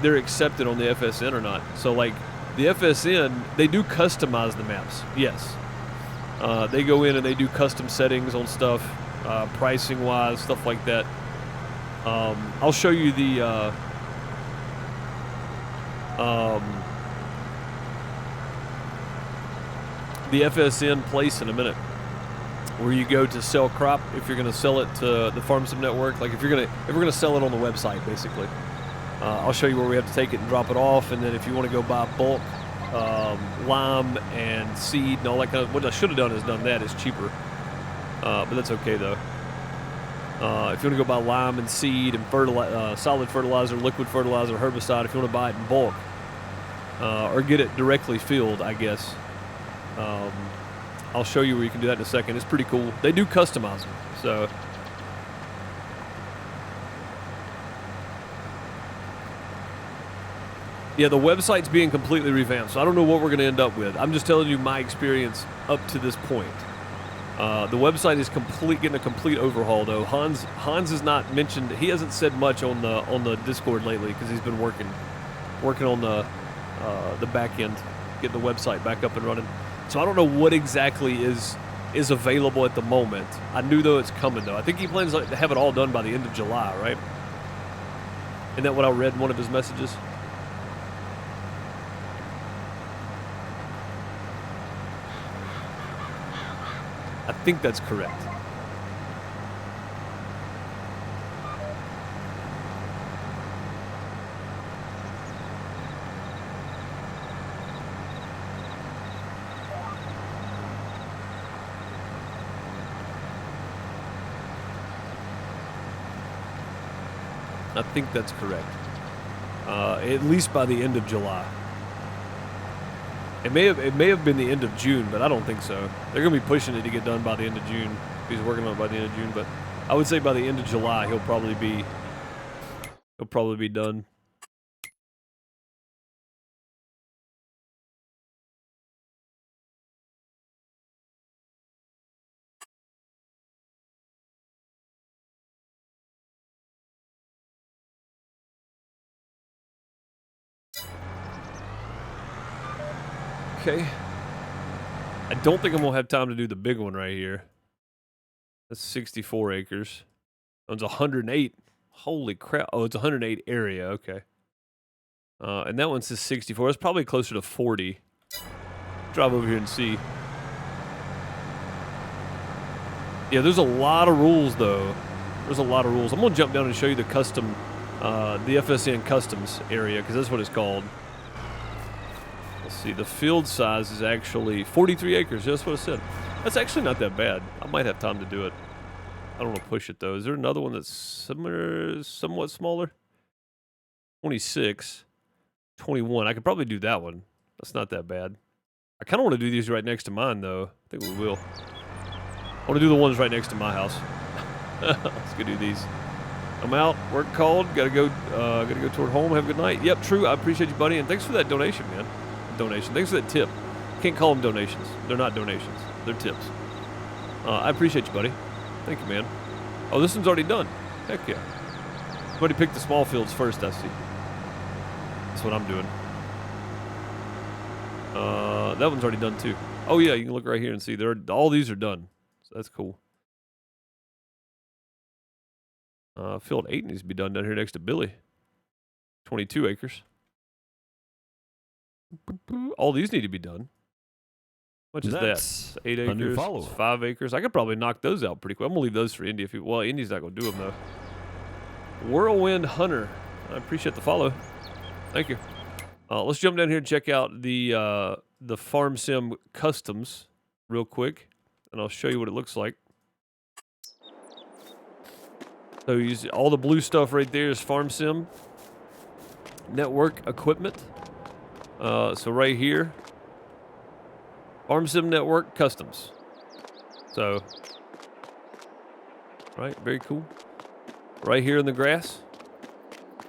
they're accepted on the FSN or not. So, like the FSN, they do customize the maps. Yes, they go in and they do custom settings on stuff, pricing-wise, stuff like that. I'll show you the FSN place in a minute, where you go to sell crop if you're going to sell it to the FarmSim network. Like if we're going to sell it on the website, basically. I'll show you where we have to take it and drop it off, and then if you want to go buy bulk lime and seed and all that kind of, what I should have done is done that. It's cheaper, but that's okay though. If you want to go buy lime and seed and solid fertilizer, liquid fertilizer, herbicide, if you want to buy it in bulk, or get it directly filled, I guess. I'll show you where you can do that in a second. It's pretty cool. They do customize them, so. Yeah, the website's being completely revamped, so I don't know what we're going to end up with. I'm just telling you my experience up to this point. The website is getting a complete overhaul, though. Hans has not mentioned. He hasn't said much on the Discord lately because he's been working on the back end, getting the website back up and running. So I don't know what exactly is available at the moment. I knew though it's coming though. I think he plans to have it all done by the end of July, right? Isn't that what I read in one of his messages? I think that's correct. I think that's correct. At least by the end of July. It may have been the end of June, but I don't think so. They're gonna be pushing it to get done by the end of June. He's working on it by the end of June, but I would say by the end of July he'll probably be done. Okay. I don't think I'm going to have time to do the big one right here. That's 64 acres. That one's 108. Holy crap. Oh, it's 108 area. Okay. And that one says 64. It's probably closer to 40. Drive over here and see. Yeah, there's a lot of rules, though. There's a lot of rules. I'm going to jump down and show you the custom, the FSN customs area, because that's what it's called. Let's see, the field size is actually 43 acres. That's what it said. That's actually not that bad. I might have time to do it. I don't want to push it, though. Is there another one that's similar, somewhat smaller? 26. 21. I could probably do that one. That's not that bad. I kind of want to do these right next to mine, though. I think we will. I want to do the ones right next to my house. Let's go do these. I'm out. Work called. Gotta go toward home. Have a good night. Yep, true. I appreciate you, buddy. And thanks for that donation, man. Donation. Thanks for that tip. Can't call them donations. They're not donations. They're tips. I appreciate you, buddy. Thank you, man. Oh, this one's already done. Heck yeah. Somebody picked the small fields first, I see. That's what I'm doing. That one's already done too. Oh yeah, you can look right here and see all these are done. So that's cool. Field 8 needs to be done down here next to Billy. 22 acres. All these need to be done. How much is that? It's 8 acres. New follower. It's 5 acres. I could probably knock those out pretty quick. I'm gonna leave those for Indy. Well, Indy's not gonna do them though. Whirlwind Hunter. I appreciate the follow. Thank you. Let's jump down here and check out the FarmSim customs real quick, and I'll show you what it looks like. So all the blue stuff right there is FarmSim Network equipment. So right here, FarmSim Network customs. So, right, very cool. Right here in the grass,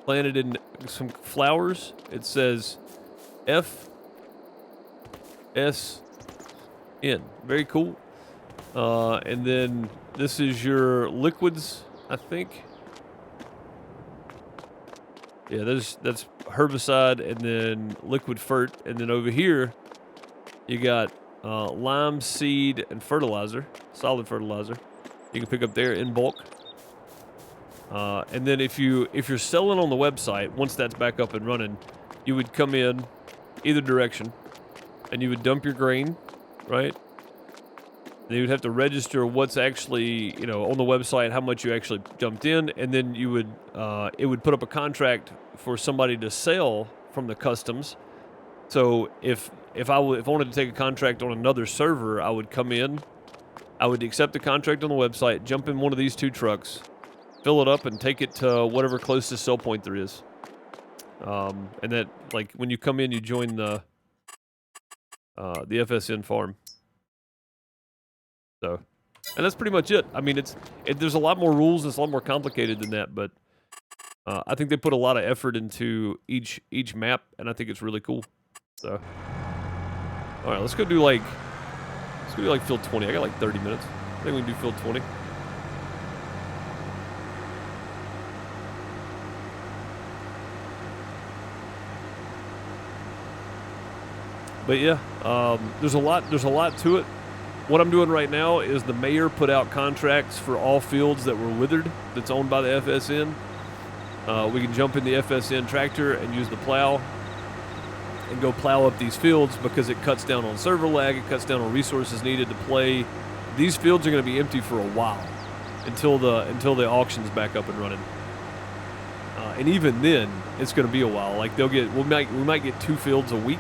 planted in some flowers. It says FSN. Very cool. And then this is your liquids, I think. Yeah, that's herbicide and then liquid fert. And then over here, you got lime seed and fertilizer, solid fertilizer. You can pick up there in bulk. And then if you're selling on the website, once that's back up and running, you would come in either direction, and you would dump your grain, right? And you would have to register what's actually, on the website, how much you actually dumped in, and then you would, it would put up a contract for somebody to sell from the customs. So if I wanted to take a contract on another server, I would come in, I would accept the contract on the website, jump in one of these 2 trucks, fill it up, and take it to whatever closest sell point there is. And that, like, when you come in, you join the FSN farm. So, and that's pretty much it. I mean, there's a lot more rules. It's a lot more complicated than that, but I think they put a lot of effort into each map, and I think it's really cool. So, all right, let's go do like field 20. I got like 30 minutes. I think we can do field 20. But yeah, there's a lot to it. What I'm doing right now is the mayor put out contracts for all fields that were withered that's owned by the FSN. We can jump in the FSN tractor and use the plow and go plow up these fields because it cuts down on server lag, it cuts down on resources needed to play. These fields are going to be empty for a while until the auction's back up and running. And even then, it's going to be a while. Like we might get 2 fields a week.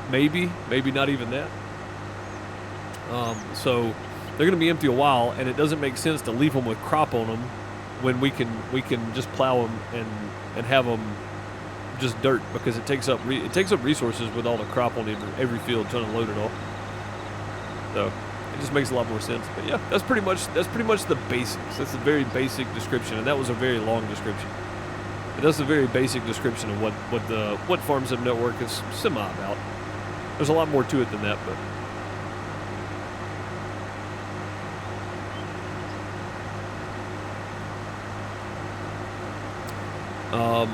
Maybe not even that. So they're going to be empty a while, and it doesn't make sense to leave them with crop on them when we can just plow them and have them just dirt, because it takes up resources with all the crop on every field trying to load it all. So it just makes a lot more sense. But yeah, that's pretty much the basics. That's a very basic description, and that was a very long description. But that's a very basic description of what FarmSim Network is semi about. There's a lot more to it than that, but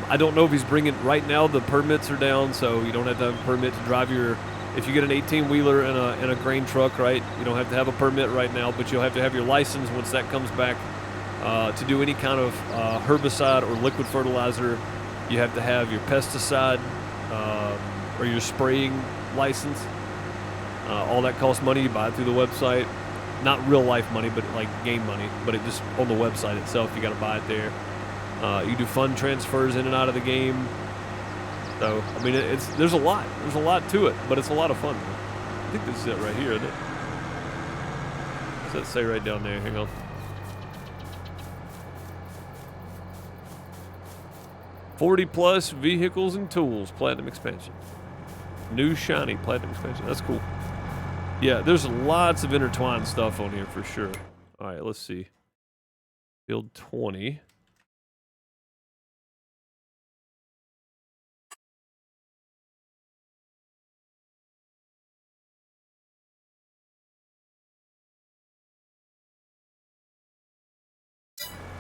I don't know if he's bringing right now. The permits are down, so you don't have to have a permit to drive if you get an 18-wheeler in a grain truck, right? You don't have to have a permit right now, but you'll have to have your license once that comes back to do any kind of herbicide or liquid fertilizer. You have to have your pesticide or your spraying license. All that costs money. You buy it through the website. Not real life money, but like game money. But it just on the website itself, you got to buy it there. You do fund transfers in and out of the game. So I mean, there's a lot to it, but it's a lot of fun. I think this is it right here, isn't it? What's that say right down there? Hang on. +40 vehicles and tools, platinum expansion. New shiny platinum expansion. That's cool. Yeah, there's lots of intertwined stuff on here for sure. All right, let's see. Field 20.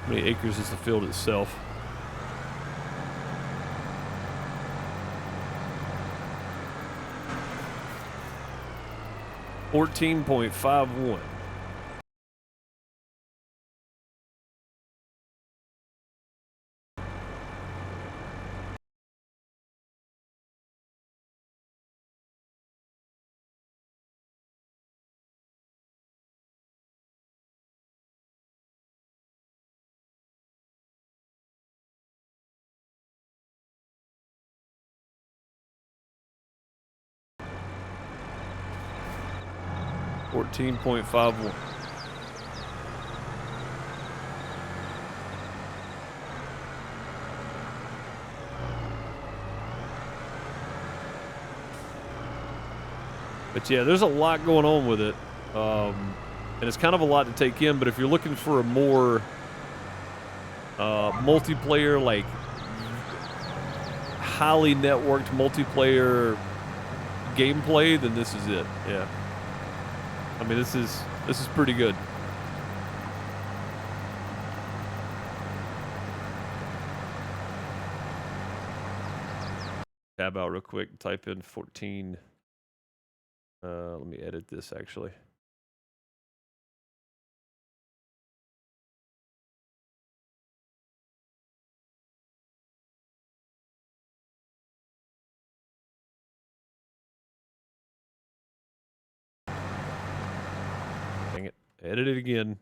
How many acres is the field itself? $14.51. $14.51. But yeah, there's a lot going on with it, and it's kind of a lot to take in. But if you're looking for a more multiplayer, like highly networked multiplayer gameplay, then this is it. Yeah, I mean this is pretty good. Tab out real quick. Type in 14. Let me edit this actually. Dang it. Edit it again.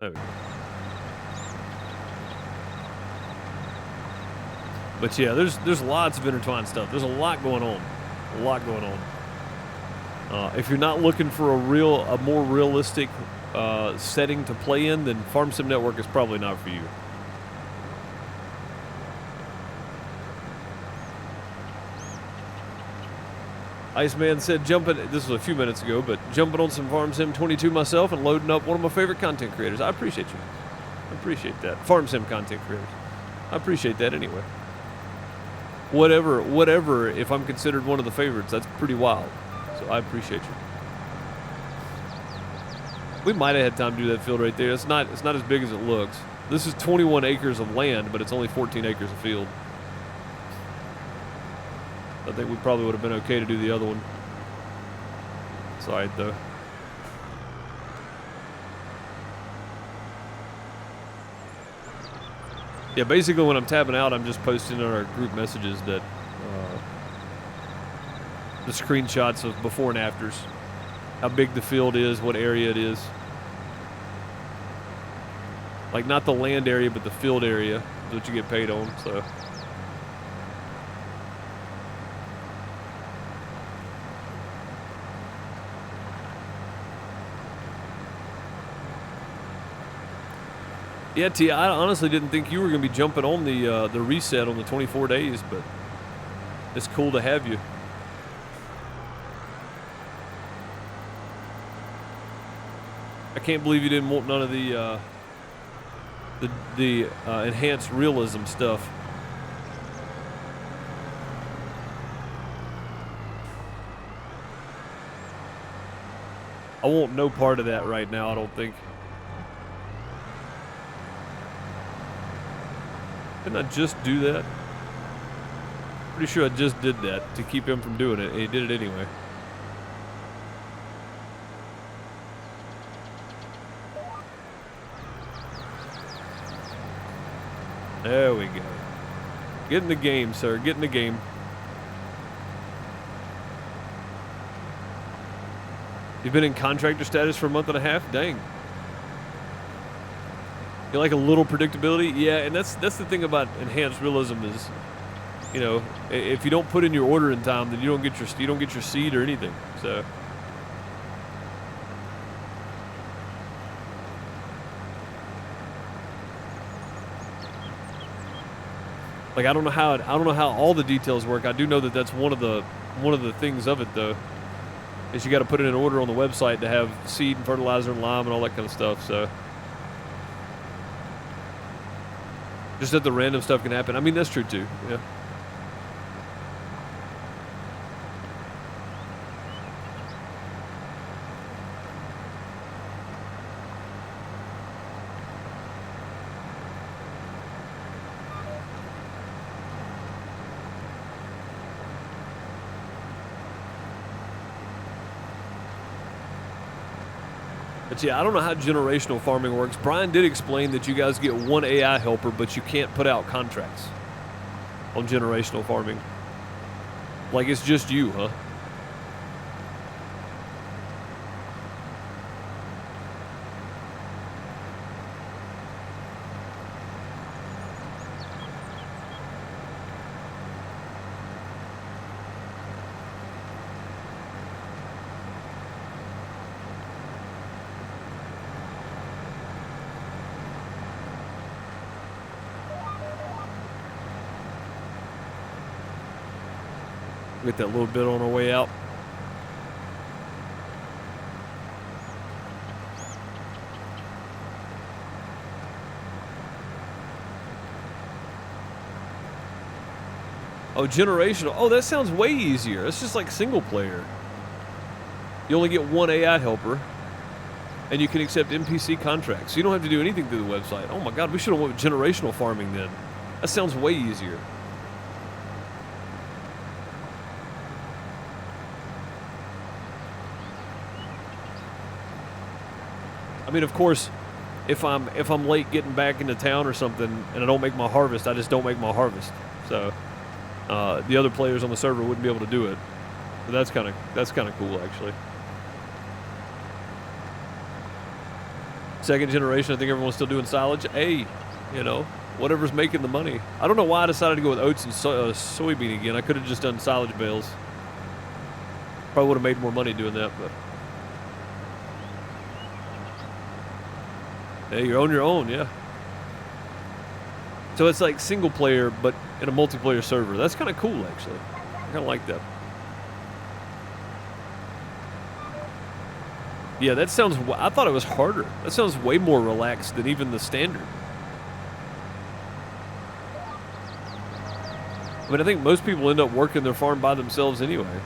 There we go. But yeah, there's lots of intertwined stuff. There's a lot going on. A lot going on. If you're not looking for a more realistic setting to play in, then Farm Sim Network is probably not for you. Iceman said this was a few minutes ago, but jumping on some Farm Sim 22 myself and loading up one of my favorite content creators. I appreciate you. I appreciate that. Farm Sim content creators. I appreciate that anyway. Whatever, if I'm considered one of the favorites, that's pretty wild. So I appreciate you. We might have had time to do that field right there. It's not as big as it looks. This is 21 acres of land, but it's only 14 acres of field. I think we probably would have been okay to do the other one. It's all right though. Yeah, basically when I'm tabbing out, I'm just posting in our group messages that the screenshots of before and afters, how big the field is, what area it is. Like not the land area, but the field area is what you get paid on. So. Yeah, T, I honestly didn't think you were going to be jumping on the reset on the 24 days, but it's cool to have you. I can't believe you didn't want none of the enhanced realism stuff. I want no part of that right now, I don't think. Didn't I just do that? Pretty sure I just did that to keep him from doing it, and he did it anyway. There we go. Get in the game, sir. Get in the game. You've been in contractor status for a month and a half? Dang. You like a little predictability? Yeah, and that's the thing about enhanced realism is, you know, if you don't put in your order in time, then you don't get your seed or anything. So like I don't know how all the details work. I do know that that's one of the things of it though. Is you got to put it in order on the website to have seed and fertilizer and lime and all that kind of stuff. So just that the random stuff can happen. I mean, that's true too. Yeah. But yeah, I don't know how generational farming works. Brian did explain that you guys get one AI helper, but you can't put out contracts on generational farming. Like, it's just you, huh? Get that little bit on our way out. Oh, generational. Oh, that sounds way easier. It's just like single player. You only get one AI helper, and you can accept NPC contracts. So you don't have to do anything through the website. Oh my God, we should have went with generational farming then. That sounds way easier. I mean, of course, if I'm late getting back into town or something and I don't make my harvest, I just don't make my harvest. So the other players on the server wouldn't be able to do it. So that's kind of cool, actually. Second generation, I think everyone's still doing silage. Hey, you know, whatever's making the money. I don't know why I decided to go with oats and soybean again. I could have just done silage bales. Probably would have made more money doing that, but. Hey, you're on your own, yeah. So it's like single player, but in a multiplayer server. That's kind of cool, actually. I kind of like that. Yeah, that sounds... I thought it was harder. That sounds way more relaxed than even the standard. I mean, I think most people end up working their farm by themselves anyway.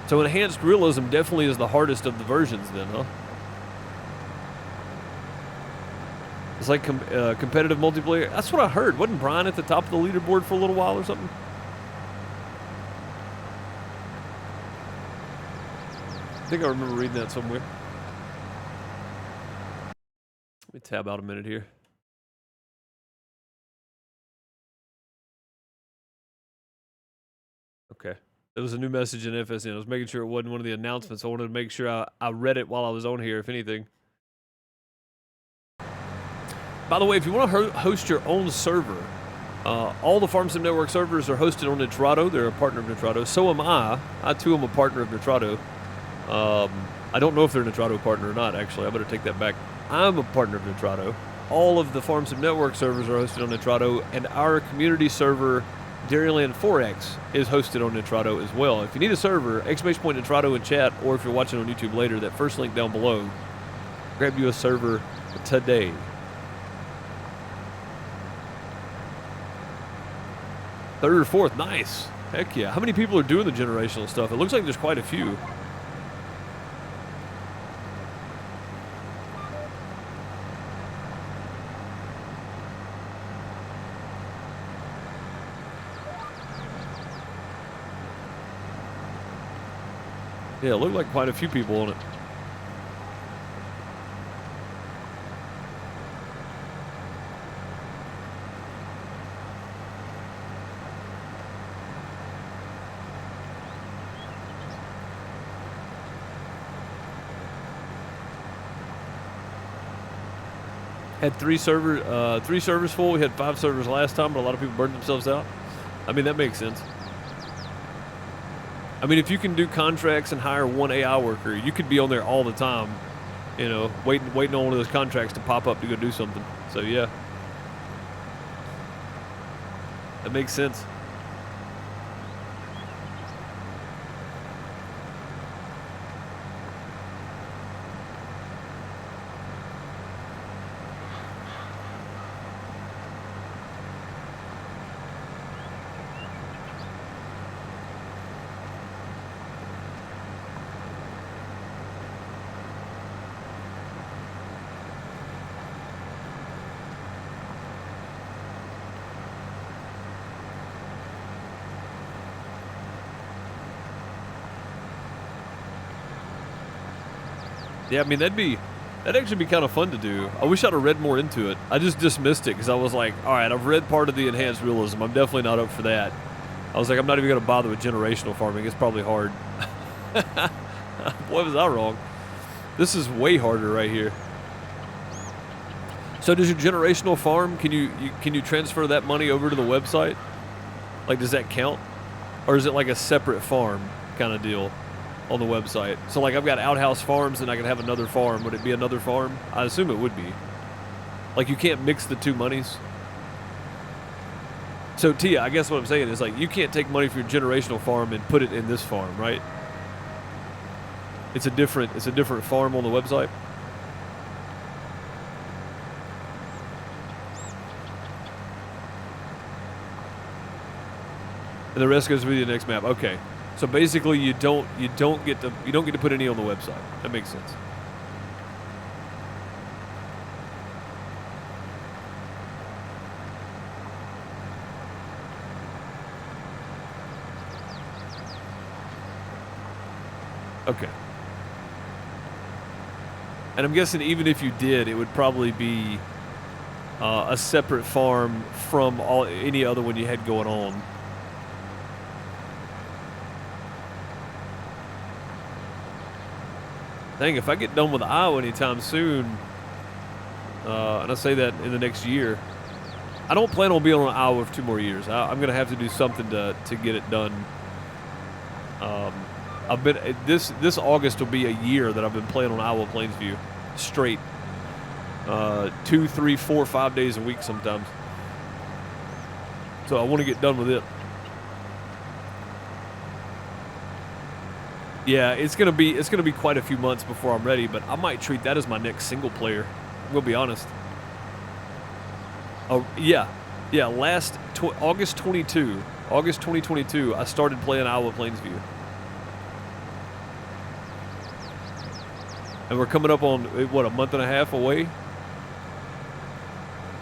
So enhanced realism definitely is the hardest of the versions then, huh? It's like competitive multiplayer. That's what I heard. Wasn't Brian at the top of the leaderboard for a little while or something? I think I remember reading that somewhere. Let me tab out a minute here. Okay. There was a new message in FSN. I was making sure it wasn't one of the announcements. I wanted to make sure I read it while I was on here, if anything. By the way, if you want to host your own server, all the FarmSim Network servers are hosted on Nitrado. They're a partner of Nitrado. So am I. I, too, am a partner of Nitrado. I don't know if they're a Nitrado partner or not, actually. I better take that back. I'm a partner of Nitrado. All of the FarmSim Network servers are hosted on Nitrado, and our community server, Dairyland 4X, is hosted on Nitrado as well. If you need a server, !Nitrado in chat, or if you're watching on YouTube later, that first link down below, grab you a server today. Third or fourth, nice. Heck yeah. How many people are doing the generational stuff? It looks like there's quite a few. Yeah, it looked like quite a few people on it. Had three servers full. We had 5 servers last time, but a lot of people burned themselves out. I mean, that makes sense. I mean, if you can do contracts and hire one AI worker, you could be on there all the time, you know, waiting on one of those contracts to pop up to go do something. So, yeah. That makes sense. Yeah, I mean, that'd actually be kind of fun to do. I wish I'd have read more into it. I just dismissed it because I was like, all right, I've read part of the enhanced realism. I'm definitely not up for that. I was like, I'm not even going to bother with generational farming. It's probably hard. Boy, was I wrong. This is way harder right here. So does your generational farm, can you transfer that money over to the website? Like, does that count? Or is it like a separate farm kind of deal on the website? So like I've got outhouse farms and I can have another farm. Would it be another farm? I assume it would be. Like you can't mix the two monies. So Tia, I guess what I'm saying is like you can't take money from your generational farm and put it in this farm, right? It's a different farm on the website. And the rest goes with you the next map. Okay. So basically you don't get to put any on the website. That makes sense. Okay. And I'm guessing even if you did, it would probably be a separate farm from any other one you had going on. Dang, if I get done with Iowa anytime soon, and I say that in the next year, I don't plan on being on Iowa for 2 more years. I'm going to have to do something to get it done. I've been this August will be a year that I've been playing on Iowa Plainsview straight, 2, 3, 4, 5 days a week sometimes. So I want to get done with it. Yeah, it's gonna be quite a few months before I'm ready, but I might treat that as my next single player. We'll be honest. Oh yeah, last August 2022, I started playing Iowa Plainsview. And we're coming up on, what, a month and a half away?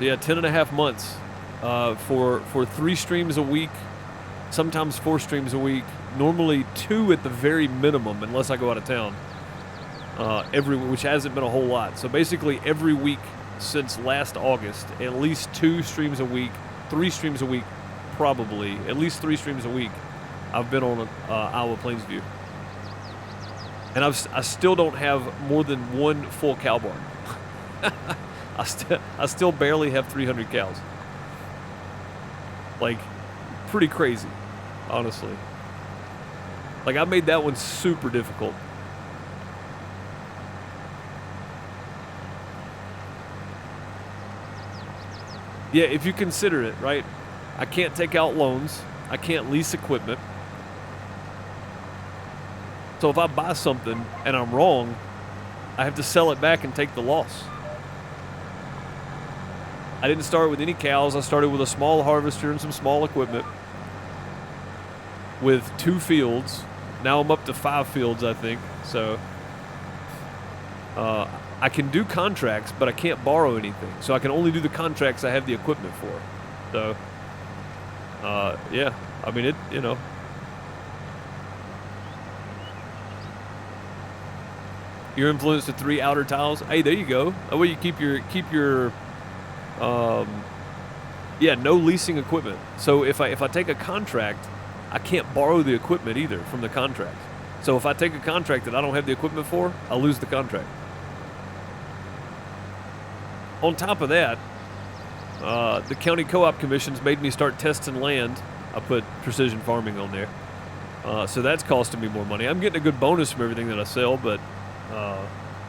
Yeah, 10.5 months for 3 streams a week, sometimes 4 streams a week, normally 2 at the very minimum, unless I go out of town, which hasn't been a whole lot. So basically every week since last August, at least 2 streams a week, 3 streams a week, probably, at least 3 streams a week, I've been on Iowa Plainsview. And I still don't have more than 1 full cow barn. I still barely have 300 cows. Like, pretty crazy, honestly. Like, I made that one super difficult. Yeah, if you consider it, right? I can't take out loans. I can't lease equipment. So if I buy something and I'm wrong, I have to sell it back and take the loss. I didn't start with any cows. I started with a small harvester and some small equipment with 2 fields. Now I'm up to 5 fields, I think. So I can do contracts, but I can't borrow anything. So I can only do the contracts I have the equipment for. So, yeah, I mean, you know. You're influenced to 3 outer tiles. Hey, there you go. That way you keep your yeah, no leasing equipment. So if I take a contract, I can't borrow the equipment either from the contract. So if I take a contract that I don't have the equipment for, I'll lose the contract. On top of that, the county co-op commissions made me start testing land. I put precision farming on there. So that's costing me more money. I'm getting a good bonus from everything that I sell, but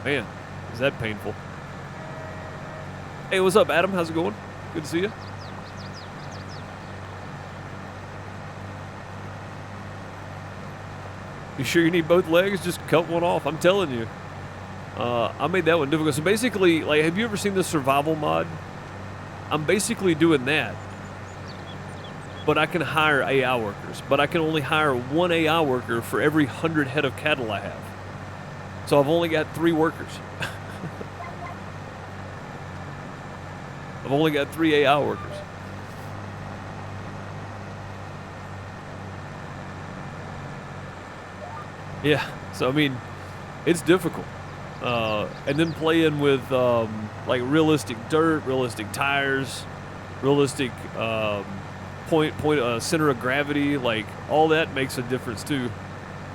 man, is that painful. Hey, what's up, Adam? How's it going? Good to see you. You sure you need both legs? Just cut one off. I'm telling you. I made that one difficult. So basically, like, have you ever seen the survival mod? I'm basically doing that. But I can hire AI workers. But I can only hire 1 AI worker for every 100 head of cattle I have. So I've only got 3 workers. I've only got 3 AI workers. Yeah, so I mean, it's difficult. and then playing with like realistic dirt, realistic tires, realistic center of gravity, like all that makes a difference too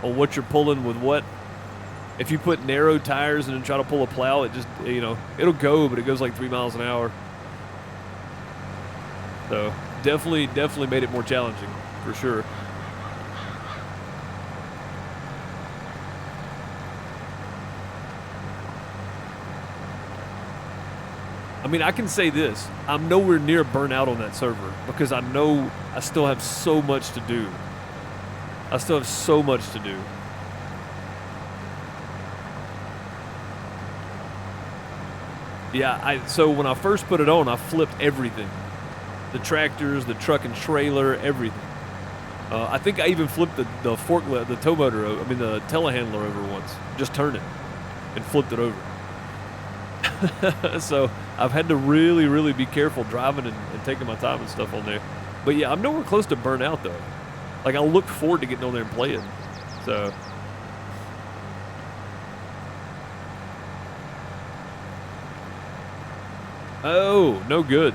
on what you're pulling with what. If you put narrow tires and then try to pull a plow, it just, it'll go, but it goes like 3 miles an hour. So definitely made it more challenging for sure. I mean, I can say this. I'm nowhere near burnout on that server because I know I still have so much to do. Yeah, so when I first put it on, I flipped everything. The tractors, the truck and trailer, everything. I think I even flipped the forklift, the tow motor, the telehandler over once. Just turned it and flipped it over. So I've had to really be careful driving and taking my time and stuff on there. But yeah, I'm nowhere close to burnout though. Like I look forward to getting on there and playing. So. Oh, no good.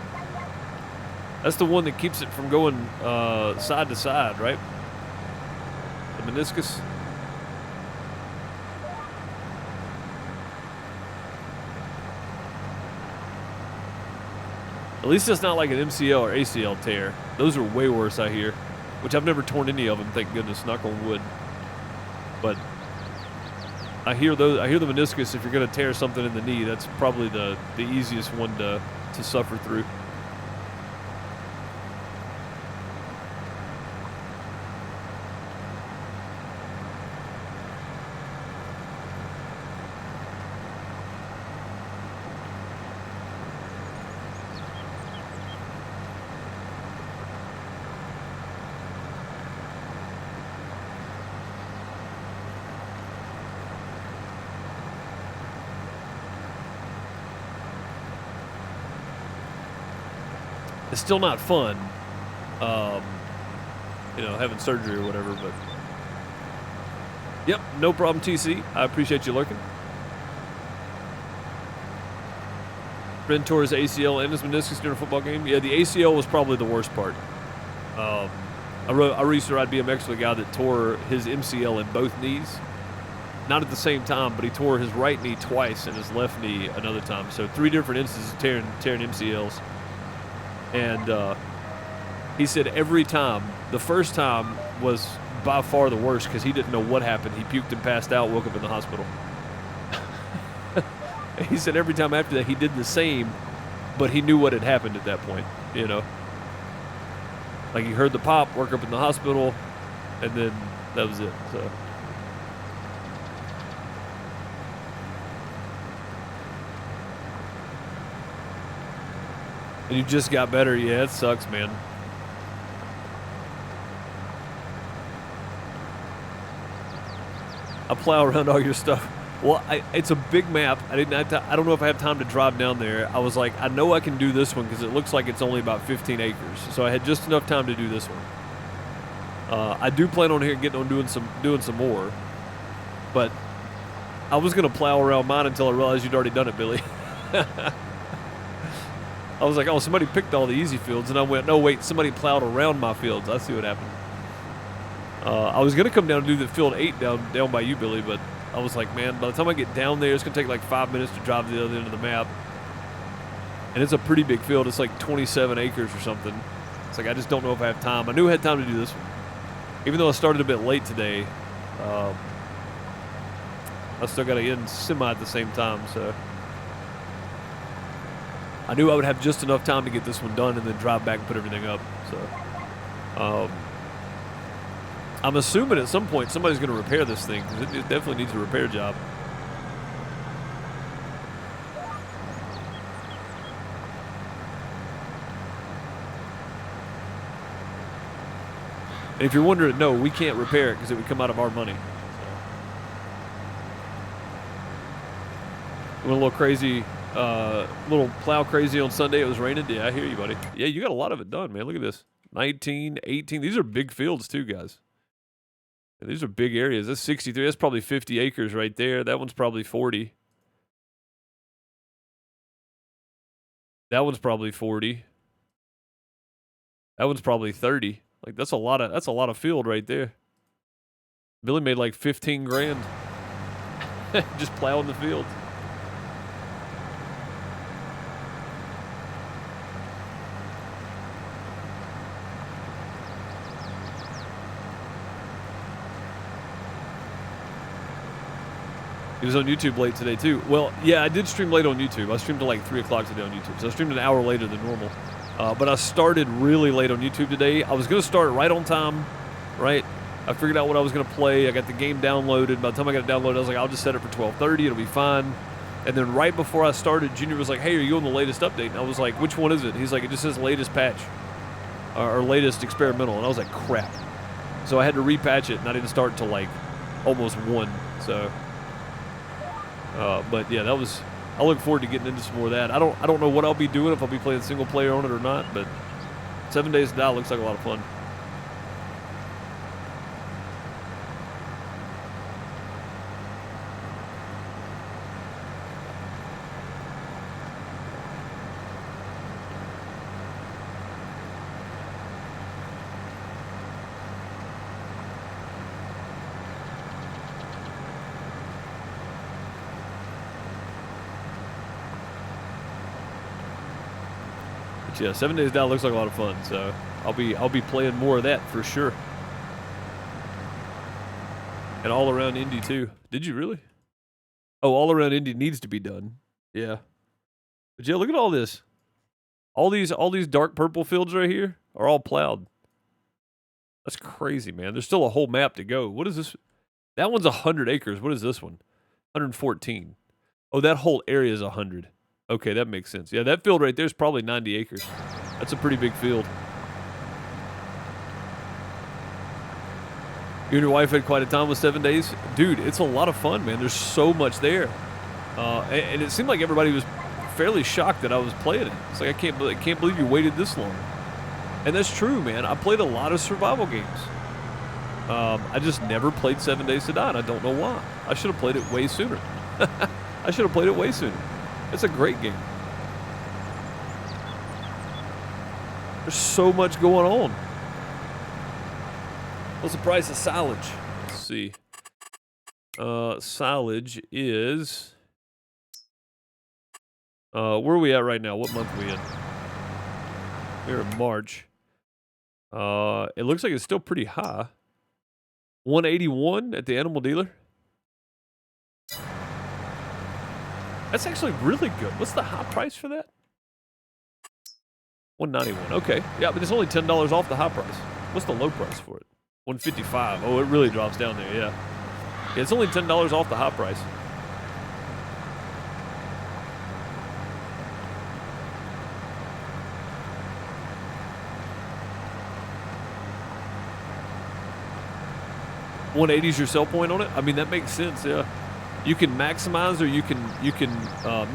That's the one that keeps it from going side to side, right? The meniscus. At least it's not like an MCL or ACL tear. Those are way worse, I hear. Which I've never torn any of them, thank goodness, knock on wood. But I hear the meniscus, if you're going to tear something in the knee, that's probably the easiest one to suffer through. It's still not fun, having surgery or whatever, but yep, no problem, TC. I appreciate you lurking. Friend tore his ACL and his meniscus during a football game. Yeah, the ACL was probably the worst part. I used to ride BMX with a guy that tore his MCL in both knees. Not at the same time, but he tore his right knee twice and his left knee another time. So 3 different instances of tearing MCLs. And he said every time, the first time was by far the worst because he didn't know what happened. He puked and passed out, woke up in the hospital. He said every time after that he did the same, but he knew what had happened at that point, Like he heard the pop, woke up in the hospital, and then that was it, so. And you just got better. Yeah, it sucks, man. I plow around all your stuff. Well, it's a big map. I don't know if I have time to drive down there. I was like, I know I can do this one because it looks like it's only about 15 acres. So I had just enough time to do this one. I do plan on doing some more. But I was gonna plow around mine until I realized you'd already done it, Billy. I was like, oh, somebody picked all the easy fields, and I went, no, wait, somebody plowed around my fields. I see what happened. I was gonna come down and do the field 8 down by you, Billy, but I was like, man, by the time I get down there, it's gonna take like 5 minutes to drive to the other end of the map, and it's a pretty big field. It's like 27 acres or something. It's like I just don't know if I have time. I knew I had time to do this one, even though I started a bit late today. I still got to end semi at the same time, so. I knew I would have just enough time to get this one done and then drive back and put everything up. So, I'm assuming at some point somebody's going to repair this thing because it definitely needs a repair job. And if you're wondering, no, we can't repair it because it would come out of our money. So. Went a little crazy. Little plow crazy on Sunday. It was raining. Yeah, I hear you, buddy. Yeah, you got a lot of it done, man. Look at this. 19, 18. These are big fields too, guys. And these are big areas. That's 63. That's probably 50 acres right there. That one's probably 40. That one's probably 40. That one's probably 30. Like that's a lot of field right there. Billy made like 15 grand just plowing the field. He was on YouTube late today, too. Well, yeah, I did stream late on YouTube. I streamed till like 3 o'clock today on YouTube, so I streamed an hour later than normal. But I started really late on YouTube today. I was going to start right on time, right? I figured out what I was going to play. I got the game downloaded. By the time I got it downloaded, I was like, I'll just set it for 12:30. It'll be fine. And then right before I started, Junior was like, hey, are you on the latest update? And I was like, which one is it? He's like, it just says latest patch or latest experimental. And I was like, crap. So I had to repatch it, and I didn't start until like almost 1. So... but yeah, I look forward to getting into some more of that. I don't know what I'll be doing, if I'll be playing single player on it or not, but 7 Days to Die looks like a lot of fun. Yeah, 7 Days Down looks like a lot of fun, so I'll be playing more of that for sure. And All Around Indy too. Did you really? Oh, All Around Indy needs to be done. Yeah. But yeah, look at all this. All these dark purple fields right here are all plowed. That's crazy, man. There's still a whole map to go. What is this? That one's 100 acres. What is this one? 114. Oh, that whole area is 100. Okay, that makes sense. Yeah, that field right there is probably 90 acres. That's a pretty big field. You and your wife had quite a time with 7 days? Dude, it's a lot of fun, man. There's so much there. And it seemed like everybody was fairly shocked that I was playing it. It's like, I can't believe you waited this long. And that's true, man. I played a lot of survival games. I just never played 7 Days to Die, and I don't know why. I should have played it way sooner. I should have played it way sooner. It's a great game. There's so much going on. What's the price of silage? Let's see. Silage is... where are we at right now? What month are we in? We're in March. It looks like it's still pretty high. 181 at the animal dealer. That's actually really good. What's the high price for that? 191. Okay. Yeah, but it's only $10 off the high price. What's the low price for it? 155. Oh, it really drops down there, yeah. Yeah, it's only $10 off the high price. $180 is your sell point on it? I mean, that makes sense, yeah. You can maximize or you can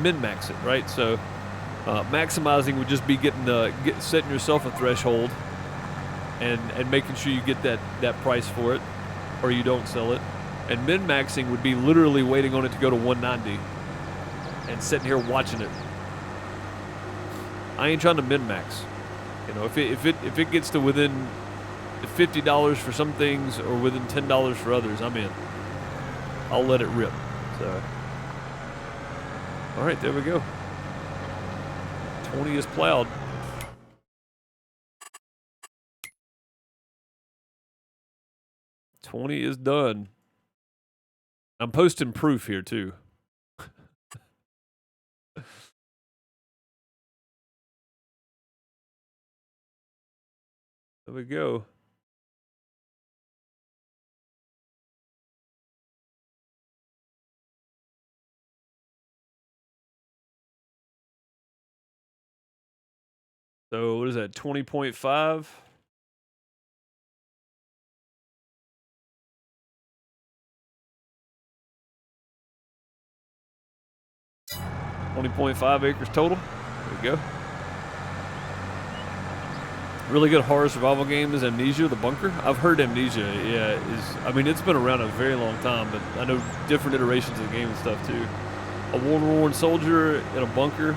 min-max it, right? So maximizing would just be setting yourself a threshold and making sure you get that price for it, or you don't sell it. And min-maxing would be literally waiting on it to go to 190 and sitting here watching it. I ain't trying to min-max. You know, if it gets to within $50 for some things or within $10 for others, I'm in. I'll let it rip. So, all right, there we go. 20 is plowed. $20 is done. I'm posting proof here too. There we go. So what is that, 20.5? .5 acres total. There we go. Really good horror survival game is Amnesia, The Bunker. I've heard Amnesia, yeah, I mean, it's been around a very long time, but I know different iterations of the game and stuff too. A war-worn soldier in a bunker.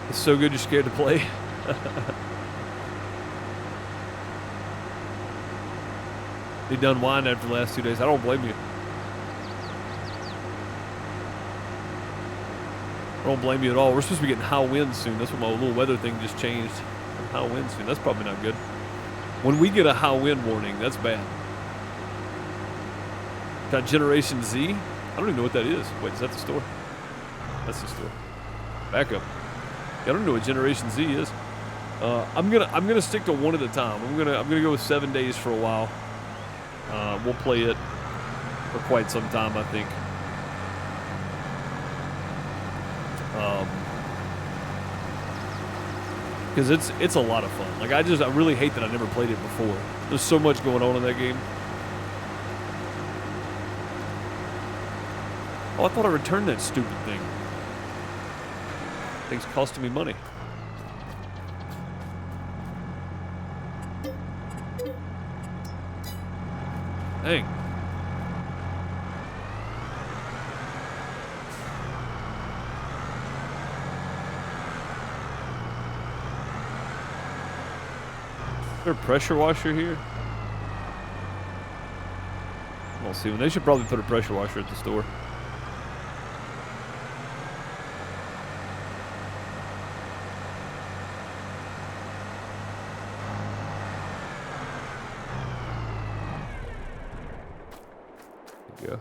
It's so good you're scared to play. Be done whining after the last 2 days. I don't blame you. I don't blame you at all. We're supposed to be getting high winds soon. That's what my little weather thing just changed. High winds soon. That's probably not good. When we get a high wind warning, that's bad. Got Generation Z. I don't even know what that is. Wait, is that the store? That's the store. Back up. I don't know what Generation Z is. I'm gonna stick to one at a time. I'm gonna go with 7 days for a while. We'll play it for quite some time, I think. Because it's a lot of fun. Like I really hate that I never played it before. There's so much going on in that game. Oh, I thought I returned that stupid thing. Thing's costing me money. Dang. Is there a pressure washer here? I don't see one. They should probably put a pressure washer at the store. Go.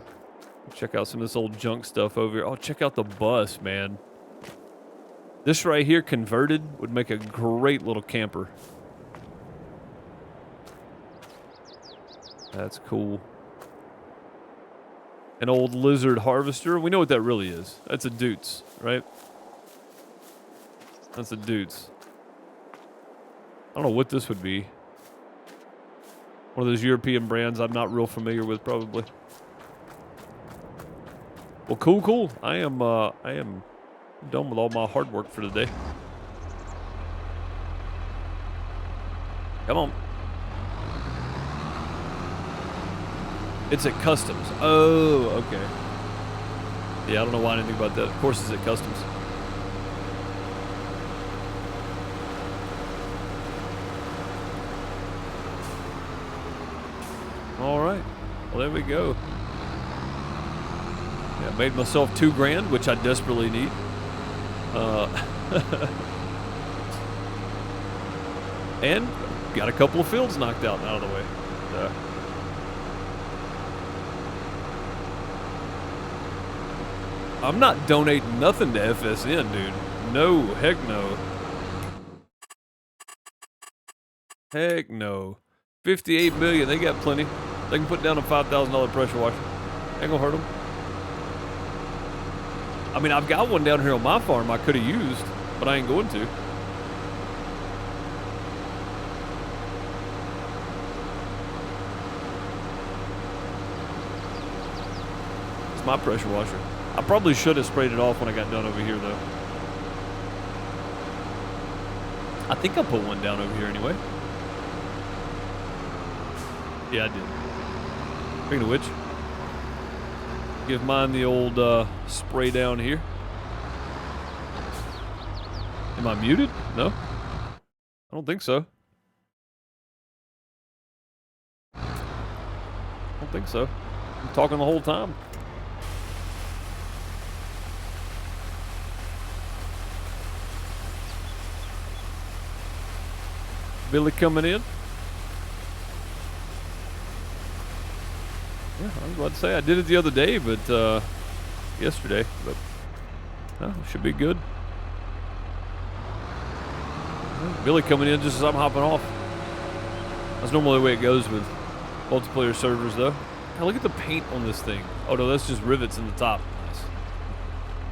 Check out some of this old junk stuff over here. Oh, check out the bus, man. This right here, converted, would make a great little camper. That's cool. An old lizard harvester. We know what that really is. That's a Dutes, right? That's a Dutes. I don't know what this would be. One of those European brands I'm not real familiar with, probably. Well, cool. I am done with all my hard work for today. Come on. It's at Customs. Oh, okay. Yeah, I don't know why I didn't think about that. Of course it's at Customs. All right. Well, there we go. Yeah, made myself $2,000, which I desperately need. And got a couple of fields knocked out and out of the way. I'm not donating nothing to FSN, dude. No, heck no. Heck no. 58 million, they got plenty. They can put down a $5,000 pressure washer. Ain't gonna hurt them. I mean, I've got one down here on my farm I could have used, but I ain't going to. It's my pressure washer. I probably should have sprayed it off when I got done over here, though. I think I put one down over here anyway. Yeah, I did. Speaking of which, give mine the old spray down here. Am I muted? No? I don't think so. I don't think so. I'm talking the whole time. Billy coming in. Yeah, I was about to say I did it the other day, but yesterday, but no, should be good. Billy coming in just as I'm hopping off. That's normally the way it goes with multiplayer servers, though. Now look at the paint on this thing. Oh no, that's just rivets in the top. Nice.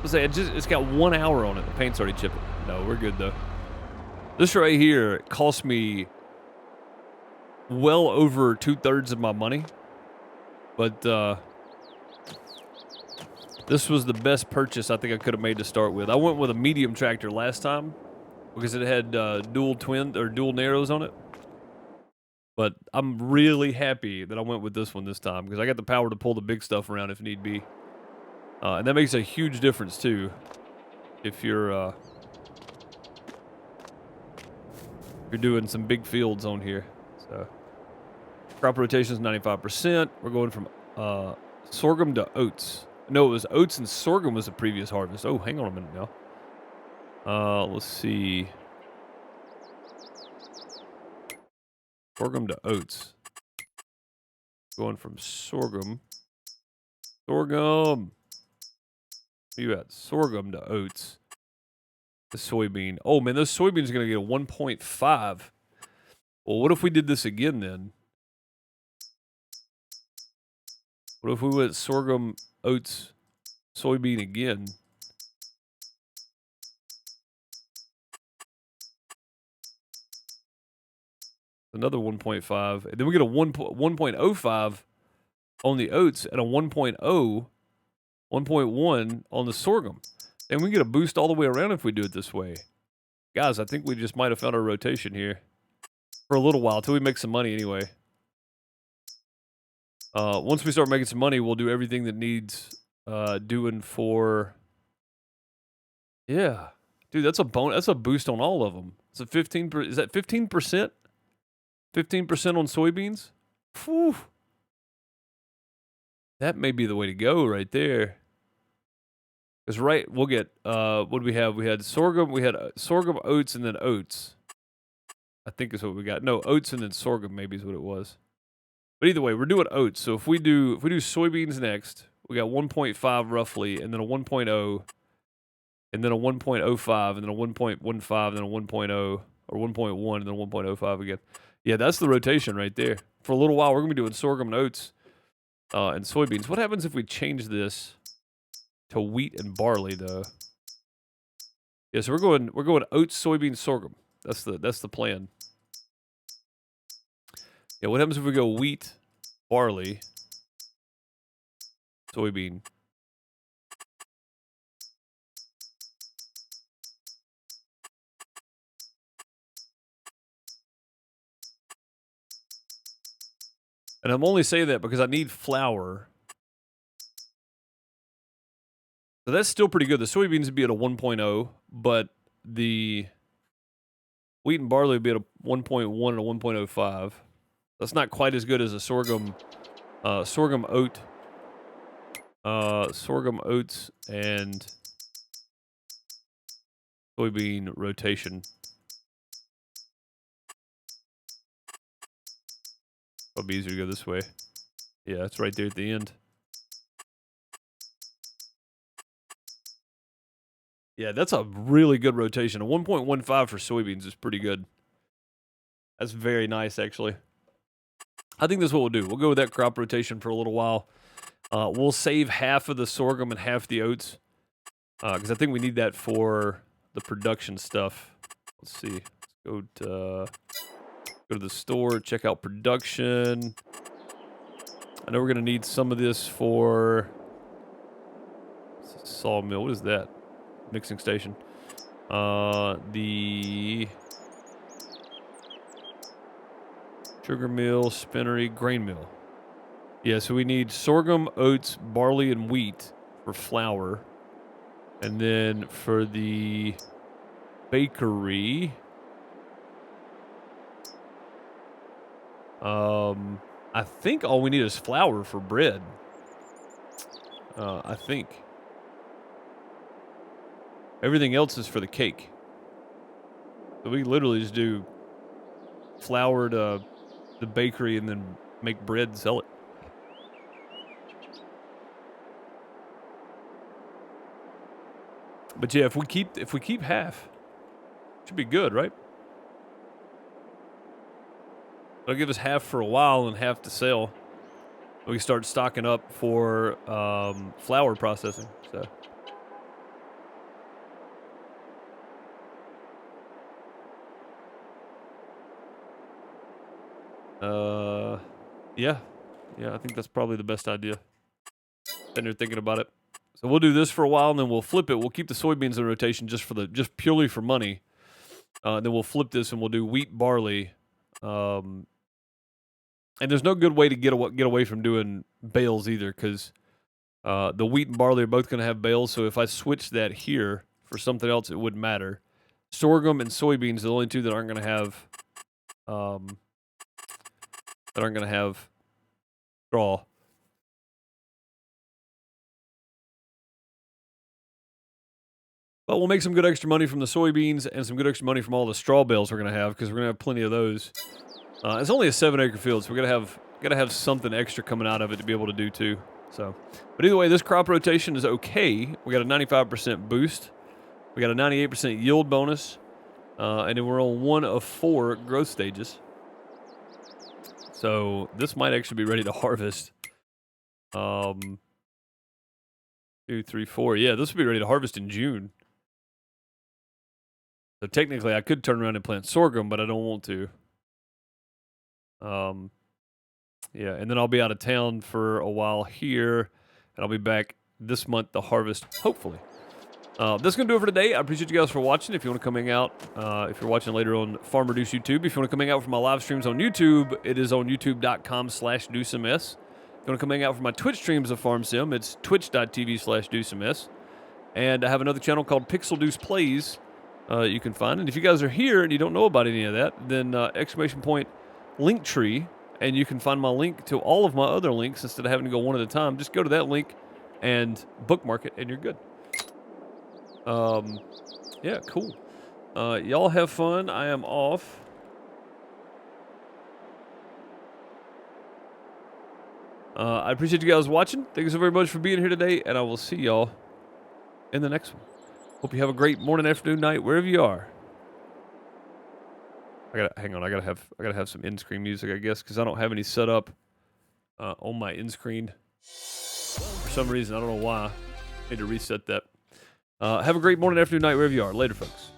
Let's say it's got 1 hour on it. The paint's already chipping. No, we're good though. This right here cost me well over 2/3 of my money, but this was the best purchase I think I could have made to start with. I went with a medium tractor last time because it had dual narrows on it. But I'm really happy that I went with this one this time because I got the power to pull the big stuff around if need be. And that makes a huge difference too if you're you're doing some big fields on here. So crop rotation is 95%. We're going from sorghum to oats. No, it was oats and sorghum was the previous harvest. Oh, hang on a minute now. Let's see. Sorghum to oats. Going from sorghum. Sorghum. Where you at? Sorghum to oats. The soybean. Oh, man, those soybeans are going to get a 1.5. Well, what if we did this again then? What if we went sorghum, oats, soybean again? Another 1.5. And then we get a 1.05 on the oats and a 1.0, 1.1 on the sorghum. And we get a boost all the way around if we do it this way. Guys, I think we just might have found our rotation here. For a little while, till we make some money anyway. Once we start making some money, we'll do everything that needs doing for... Yeah. Dude, that's a boost on all of them. It's a 15%. Is that 15%? 15% on soybeans? Whew. That may be the way to go right there. Because we'll get, what do we have? We had sorghum, sorghum, oats, and then oats. I think is what we got. No, oats and then sorghum maybe is what it was. But either way, we're doing oats. So if we do soybeans next, we got 1.5 roughly, and then a 1.0, and then a 1.05, and then a 1.15, and then a 1.0, or 1.1, and then 1.05 again. Yeah, that's the rotation right there. For a little while, we're going to be doing sorghum and oats and soybeans. What happens if we change this to wheat and barley, though? Yeah, so we're going oats, soybeans, sorghum. That's the plan. Yeah, what happens if we go wheat, barley, soybean? And I'm only saying that because I need flour. So that's still pretty good. The soybeans would be at a 1.0, but the wheat and barley would be at a 1.1 and a 1.05. That's not quite as good as a sorghum oats, and soybean rotation. It'll be easier to go this way. Yeah, it's right there at the end. Yeah, that's a really good rotation. A 1.15 for soybeans is pretty good. That's very nice, actually. I think that's what we'll do. We'll go with that crop rotation for a little while. We'll save half of the sorghum and half the oats. Because I think we need that for the production stuff. Let's see. Let's go to the store, check out production. I know we're going to need some of this for sawmill. What is that? Mixing station. The sugar mill, spinnery, grain mill. Yeah, so we need sorghum, oats, barley, and wheat for flour. And then for the bakery, I think all we need is flour for bread. I think. Everything else is for the cake. So we literally just do flour to the bakery and then make bread and sell it. But yeah, if we keep half, it should be good, right? It'll give us half for a while and half to sell. We start stocking up for flour processing. So, yeah, I think that's probably the best idea. Then you're thinking about it. So we'll do this for a while, and then we'll flip it. We'll keep the soybeans in rotation just purely for money. Then we'll flip this, and we'll do wheat, barley. And there's no good way to get away from doing bales either, because the wheat and barley are both going to have bales. So if I switch that here for something else, it wouldn't matter. Sorghum and soybeans are the only two that aren't going to have that aren't going to have straw. But we'll make some good extra money from the soybeans and some good extra money from all the straw bales we're going to have, because we're going to have plenty of those. It's only a 7-acre field, so we're gotta have something extra coming out of it to be able to do too. So, but either way, this crop rotation is okay. We got a 95% boost. We got a 98% yield bonus, and then we're on 1 of 4 growth stages. So this might actually be ready to harvest. 2, 3, 4. Yeah, this will be ready to harvest in June. So technically, I could turn around and plant sorghum, but I don't want to. Yeah, and then I'll be out of town for a while here, and I'll be back this month to harvest, hopefully. That's going to do it for today. I appreciate you guys for watching. If you want to come hang out, if you're watching later on Farm Reduce YouTube, if you want to come hang out for my live streams on YouTube, it is on youtube.com/DeuceMS. If you want to come hang out for my Twitch streams of FarmSim, it's twitch.tv/DeuceMS. And I have another channel called Pixel Deuce Plays you can find. And if you guys are here and you don't know about any of that, then ! Linktree, and you can find my link to all of my other links instead of having to go one at a time. Just go to that link and bookmark it, and you're good. Yeah, cool. Y'all have fun. I am off. I appreciate you guys watching. Thank you so very much for being here today, and I will see y'all in the next one. Hope you have a great morning, afternoon, night, wherever you are. Hang on. I gotta have some end screen music, I guess, because I don't have any set up on my end screen for some reason. I don't know why. Need to reset that. Have a great morning, afternoon, night, wherever you are. Later, folks.